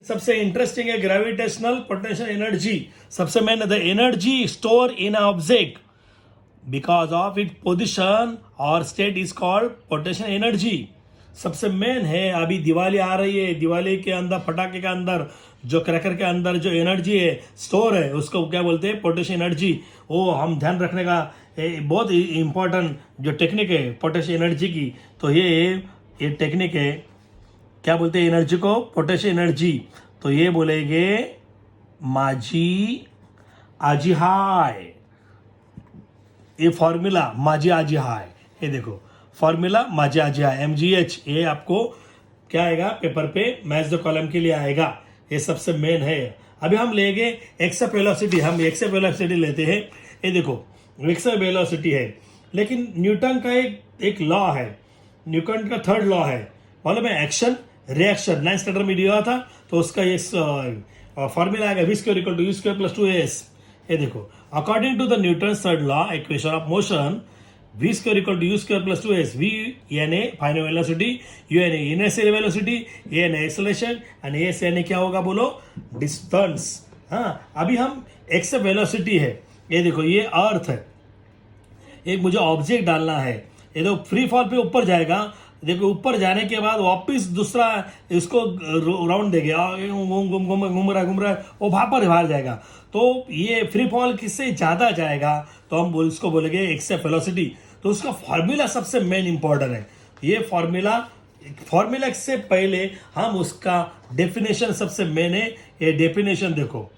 सबसे इंटरेस्टिंग है ग्रेविटेशनल पोटेंशियल एनर्जी। सबसे main the energy store in object because of it position और state is called potential energy. सबसे मेन है, अभी दिवाली आ रही है, दिवाली के अंदर पटाखे के अंदर जो क्रैकर के अंदर जो एनर्जी है स्टोर है उसको क्या बोलते हैं, पोटेंशियल एनर्जी। वो हम ध्यान रखने का बहुत इंपॉर्टेंट जो टेक्निक है पोटेंशियल एनर्जी की, तो ये टेक्निक है, क्या बोलते हैं एनर्जी को, पोटेंशियल एनर्जी। तो ये बोलेंगे माझी आजी हाय, ये फॉर्मूला माझी आजी हाय, ये देखो फॉर्मूला माझी आजी हाय MGH, ये आपको क्या आएगा पेपर पे मैच द कॉलम के लिए आएगा, ये सबसे मेन है। अभी हम लेंगे एक्सेप वेलोसिटी, हम एक्सेप वेलोसिटी लेते हैं। ये देखो एक्सेप वेलोसिटी है, लेकिन न्यूटन का एक लॉ है, न्यूटन का थर्ड लॉ है, मालूम है, एक्शन रिएक्शन। लाइन स्टैंडर्ड में दिया था तो उसका ये फॉर्मूला आएगा v² = u² + 2as। ये देखो according to the Newton third law equation of motion, v² = u² + 2s, v यानी फाइनल वेलोसिटी, u यानी इनिशियल वेलोसिटी, a यानी एक्सेलरेशन एंड s यानी क्या होगा बोलो, डिस्टेंस। हाँ, अभी हम x वेलोसिटी है, ये देखो ये अर्थ है, एक मुझे ऑब्जेक्ट डालना है, ये तो फ्री फॉल पे ऊपर जाएगा, देखो ऊपर जाने के बाद वापस दूसरा इसको राउंड देंगे, घूम रहा है, वो बाहर जाएगा। तो ये फ्री फॉल किससे ज़्यादा जाएगा तो हम इसको बोलेंगे एक्सेप वेलोसिटी। तो उसका फॉर्मूला सबसे मेन इंपॉर्टेंट है, ये फॉर्मूला से पहले हम उसका डेफिनेशन सबसे मेन है, ये डेफिनेशन देखो,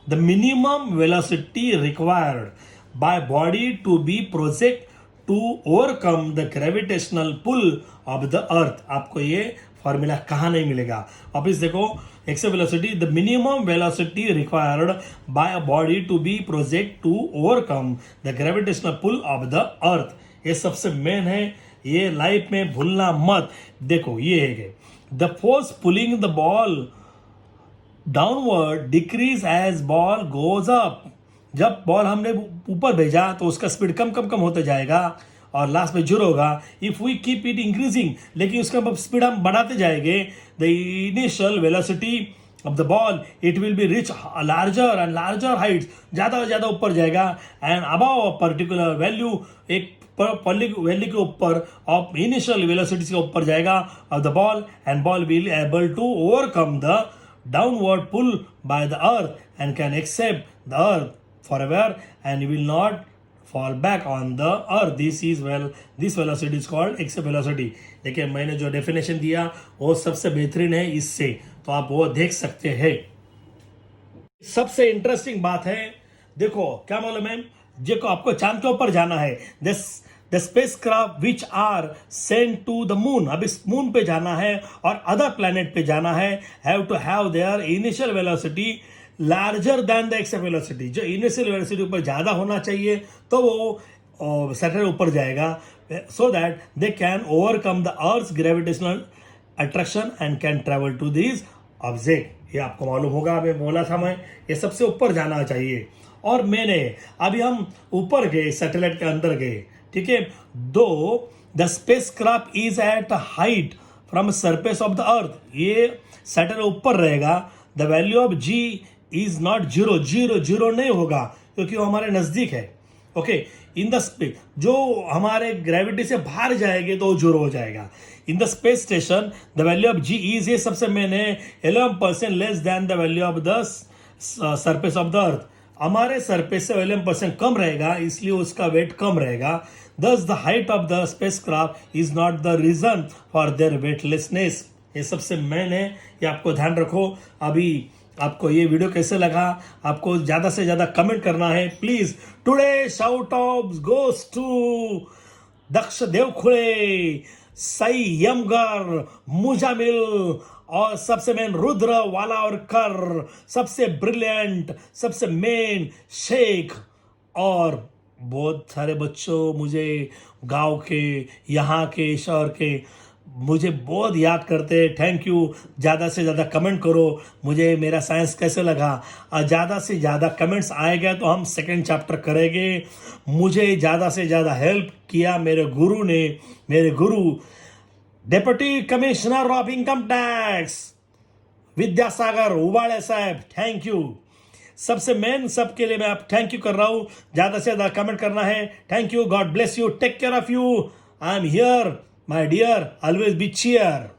the minimum velocity required by body to be project to overcome the gravitational pull of the earth. आपको ये फॉर्मूला कहाँ नहीं मिलेगा, वापिस देखो, एक्सेप velocity, the minimum velocity required by a body to be project to overcome the gravitational pull of the earth. ये सबसे मेन है, ये लाइफ में भूलना मत। देखो ये है the force pulling the ball downward decrease as ball goes up. जब बॉल हमने ऊपर भेजा तो उसका स्पीड कम होता जाएगा और लास्ट में जीरो होगा। If we keep it increasing, लेकिन उसका स्पीड हम बढ़ाते जाएंगे, the initial velocity of the ball it will be reach larger and larger heights, ज़्यादा से ज़्यादा ऊपर जाएगा एंड अबव पर्टिकुलर वैल्यू, एक वैल्यू के ऊपर ऑफ इनिशियल वेलोसिटी के ऊपर जाएगा of the ball, and ball will able to overcome the downward pull by the earth and can एक्सेप्ट the earth forever and will not fall back on the earth. This velocity is called accept velocity. देखिए मैंने जो definition दिया वो सबसे बेहतरीन है इससे, तो आप वो देख सकते हैं। सबसे इंटरेस्टिंग बात है, देखो क्या मालूम है, देखो आपको चांद के ऊपर जाना है, the spacecraft which are sent to the moon, अब इस मून पे जाना है और अदर प्लैनेट पे जाना है, have to have their initial velocity larger than the एक्सेप वेलोसिटी। जो इनिशियल वेलोसिटी ऊपर ज़्यादा होना चाहिए तो वो सैटरन ऊपर जाएगा, so that they can overcome the earth gravitational attraction and can travel to this object. ये आपको मालूम होगा, मैं बोला था मैं, ये सबसे ऊपर जाना चाहिए। और मैंने अभी हम ऊपर गए, सैटेलाइट के अंदर गए, ठीक है, though the spacecraft is at height from surface of the earth, ये सैटेलाइट ऊपर रहेगा, the value of ji is not zero नहीं होगा क्योंकि वो हमारे नजदीक है, ओके इन द स्पेस जो हमारे ग्रेविटी से बाहर जाएंगे तो जीरो हो जाएगा. In the space station the value of ji is, ये सबसे मेन है, 11% less than the value of the surface of the earth. हमारे सरफेस से 11% कम रहेगा, इसलिए उसका वेट कम रहेगा. Thus the height of the spacecraft is not the reason for their weightlessness. ये सबसे मेन है, ये आपको ध्यान रखो. अभी आपको ये वीडियो कैसे लगा, आपको ज्यादा से ज्यादा कमेंट करना है please. Today shout out goes to Daksh Devkhule, Sai Yamgar, Muzammil और सबसे मेन रुद्र वालावरकर, सबसे ब्रिलियंट, सबसे मेन शेख और बहुत सारे बच्चों मुझे गांव के, यहाँ के, शहर के मुझे बहुत याद करते हैं. Thank you. ज़्यादा से ज़्यादा कमेंट करो मुझे मेरा साइंस कैसे लगा. और ज़्यादा से ज़्यादा कमेंट्स आएगा तो हम सेकंड चैप्टर करेंगे. मुझे ज़्यादा से ज़्यादा हेल्प किया मेरे गुरु ने, मेरे गुरु deputy commissioner of income tax Vidyasagar Ubale साहब. Thank you. सबसे मेन सबके लिए मैं आप थैंक यू कर रहा हूँ. ज़्यादा से ज़्यादा कमेंट करना है. Thank you. God bless you. Take care of you. I am here my dear. Always be cheer.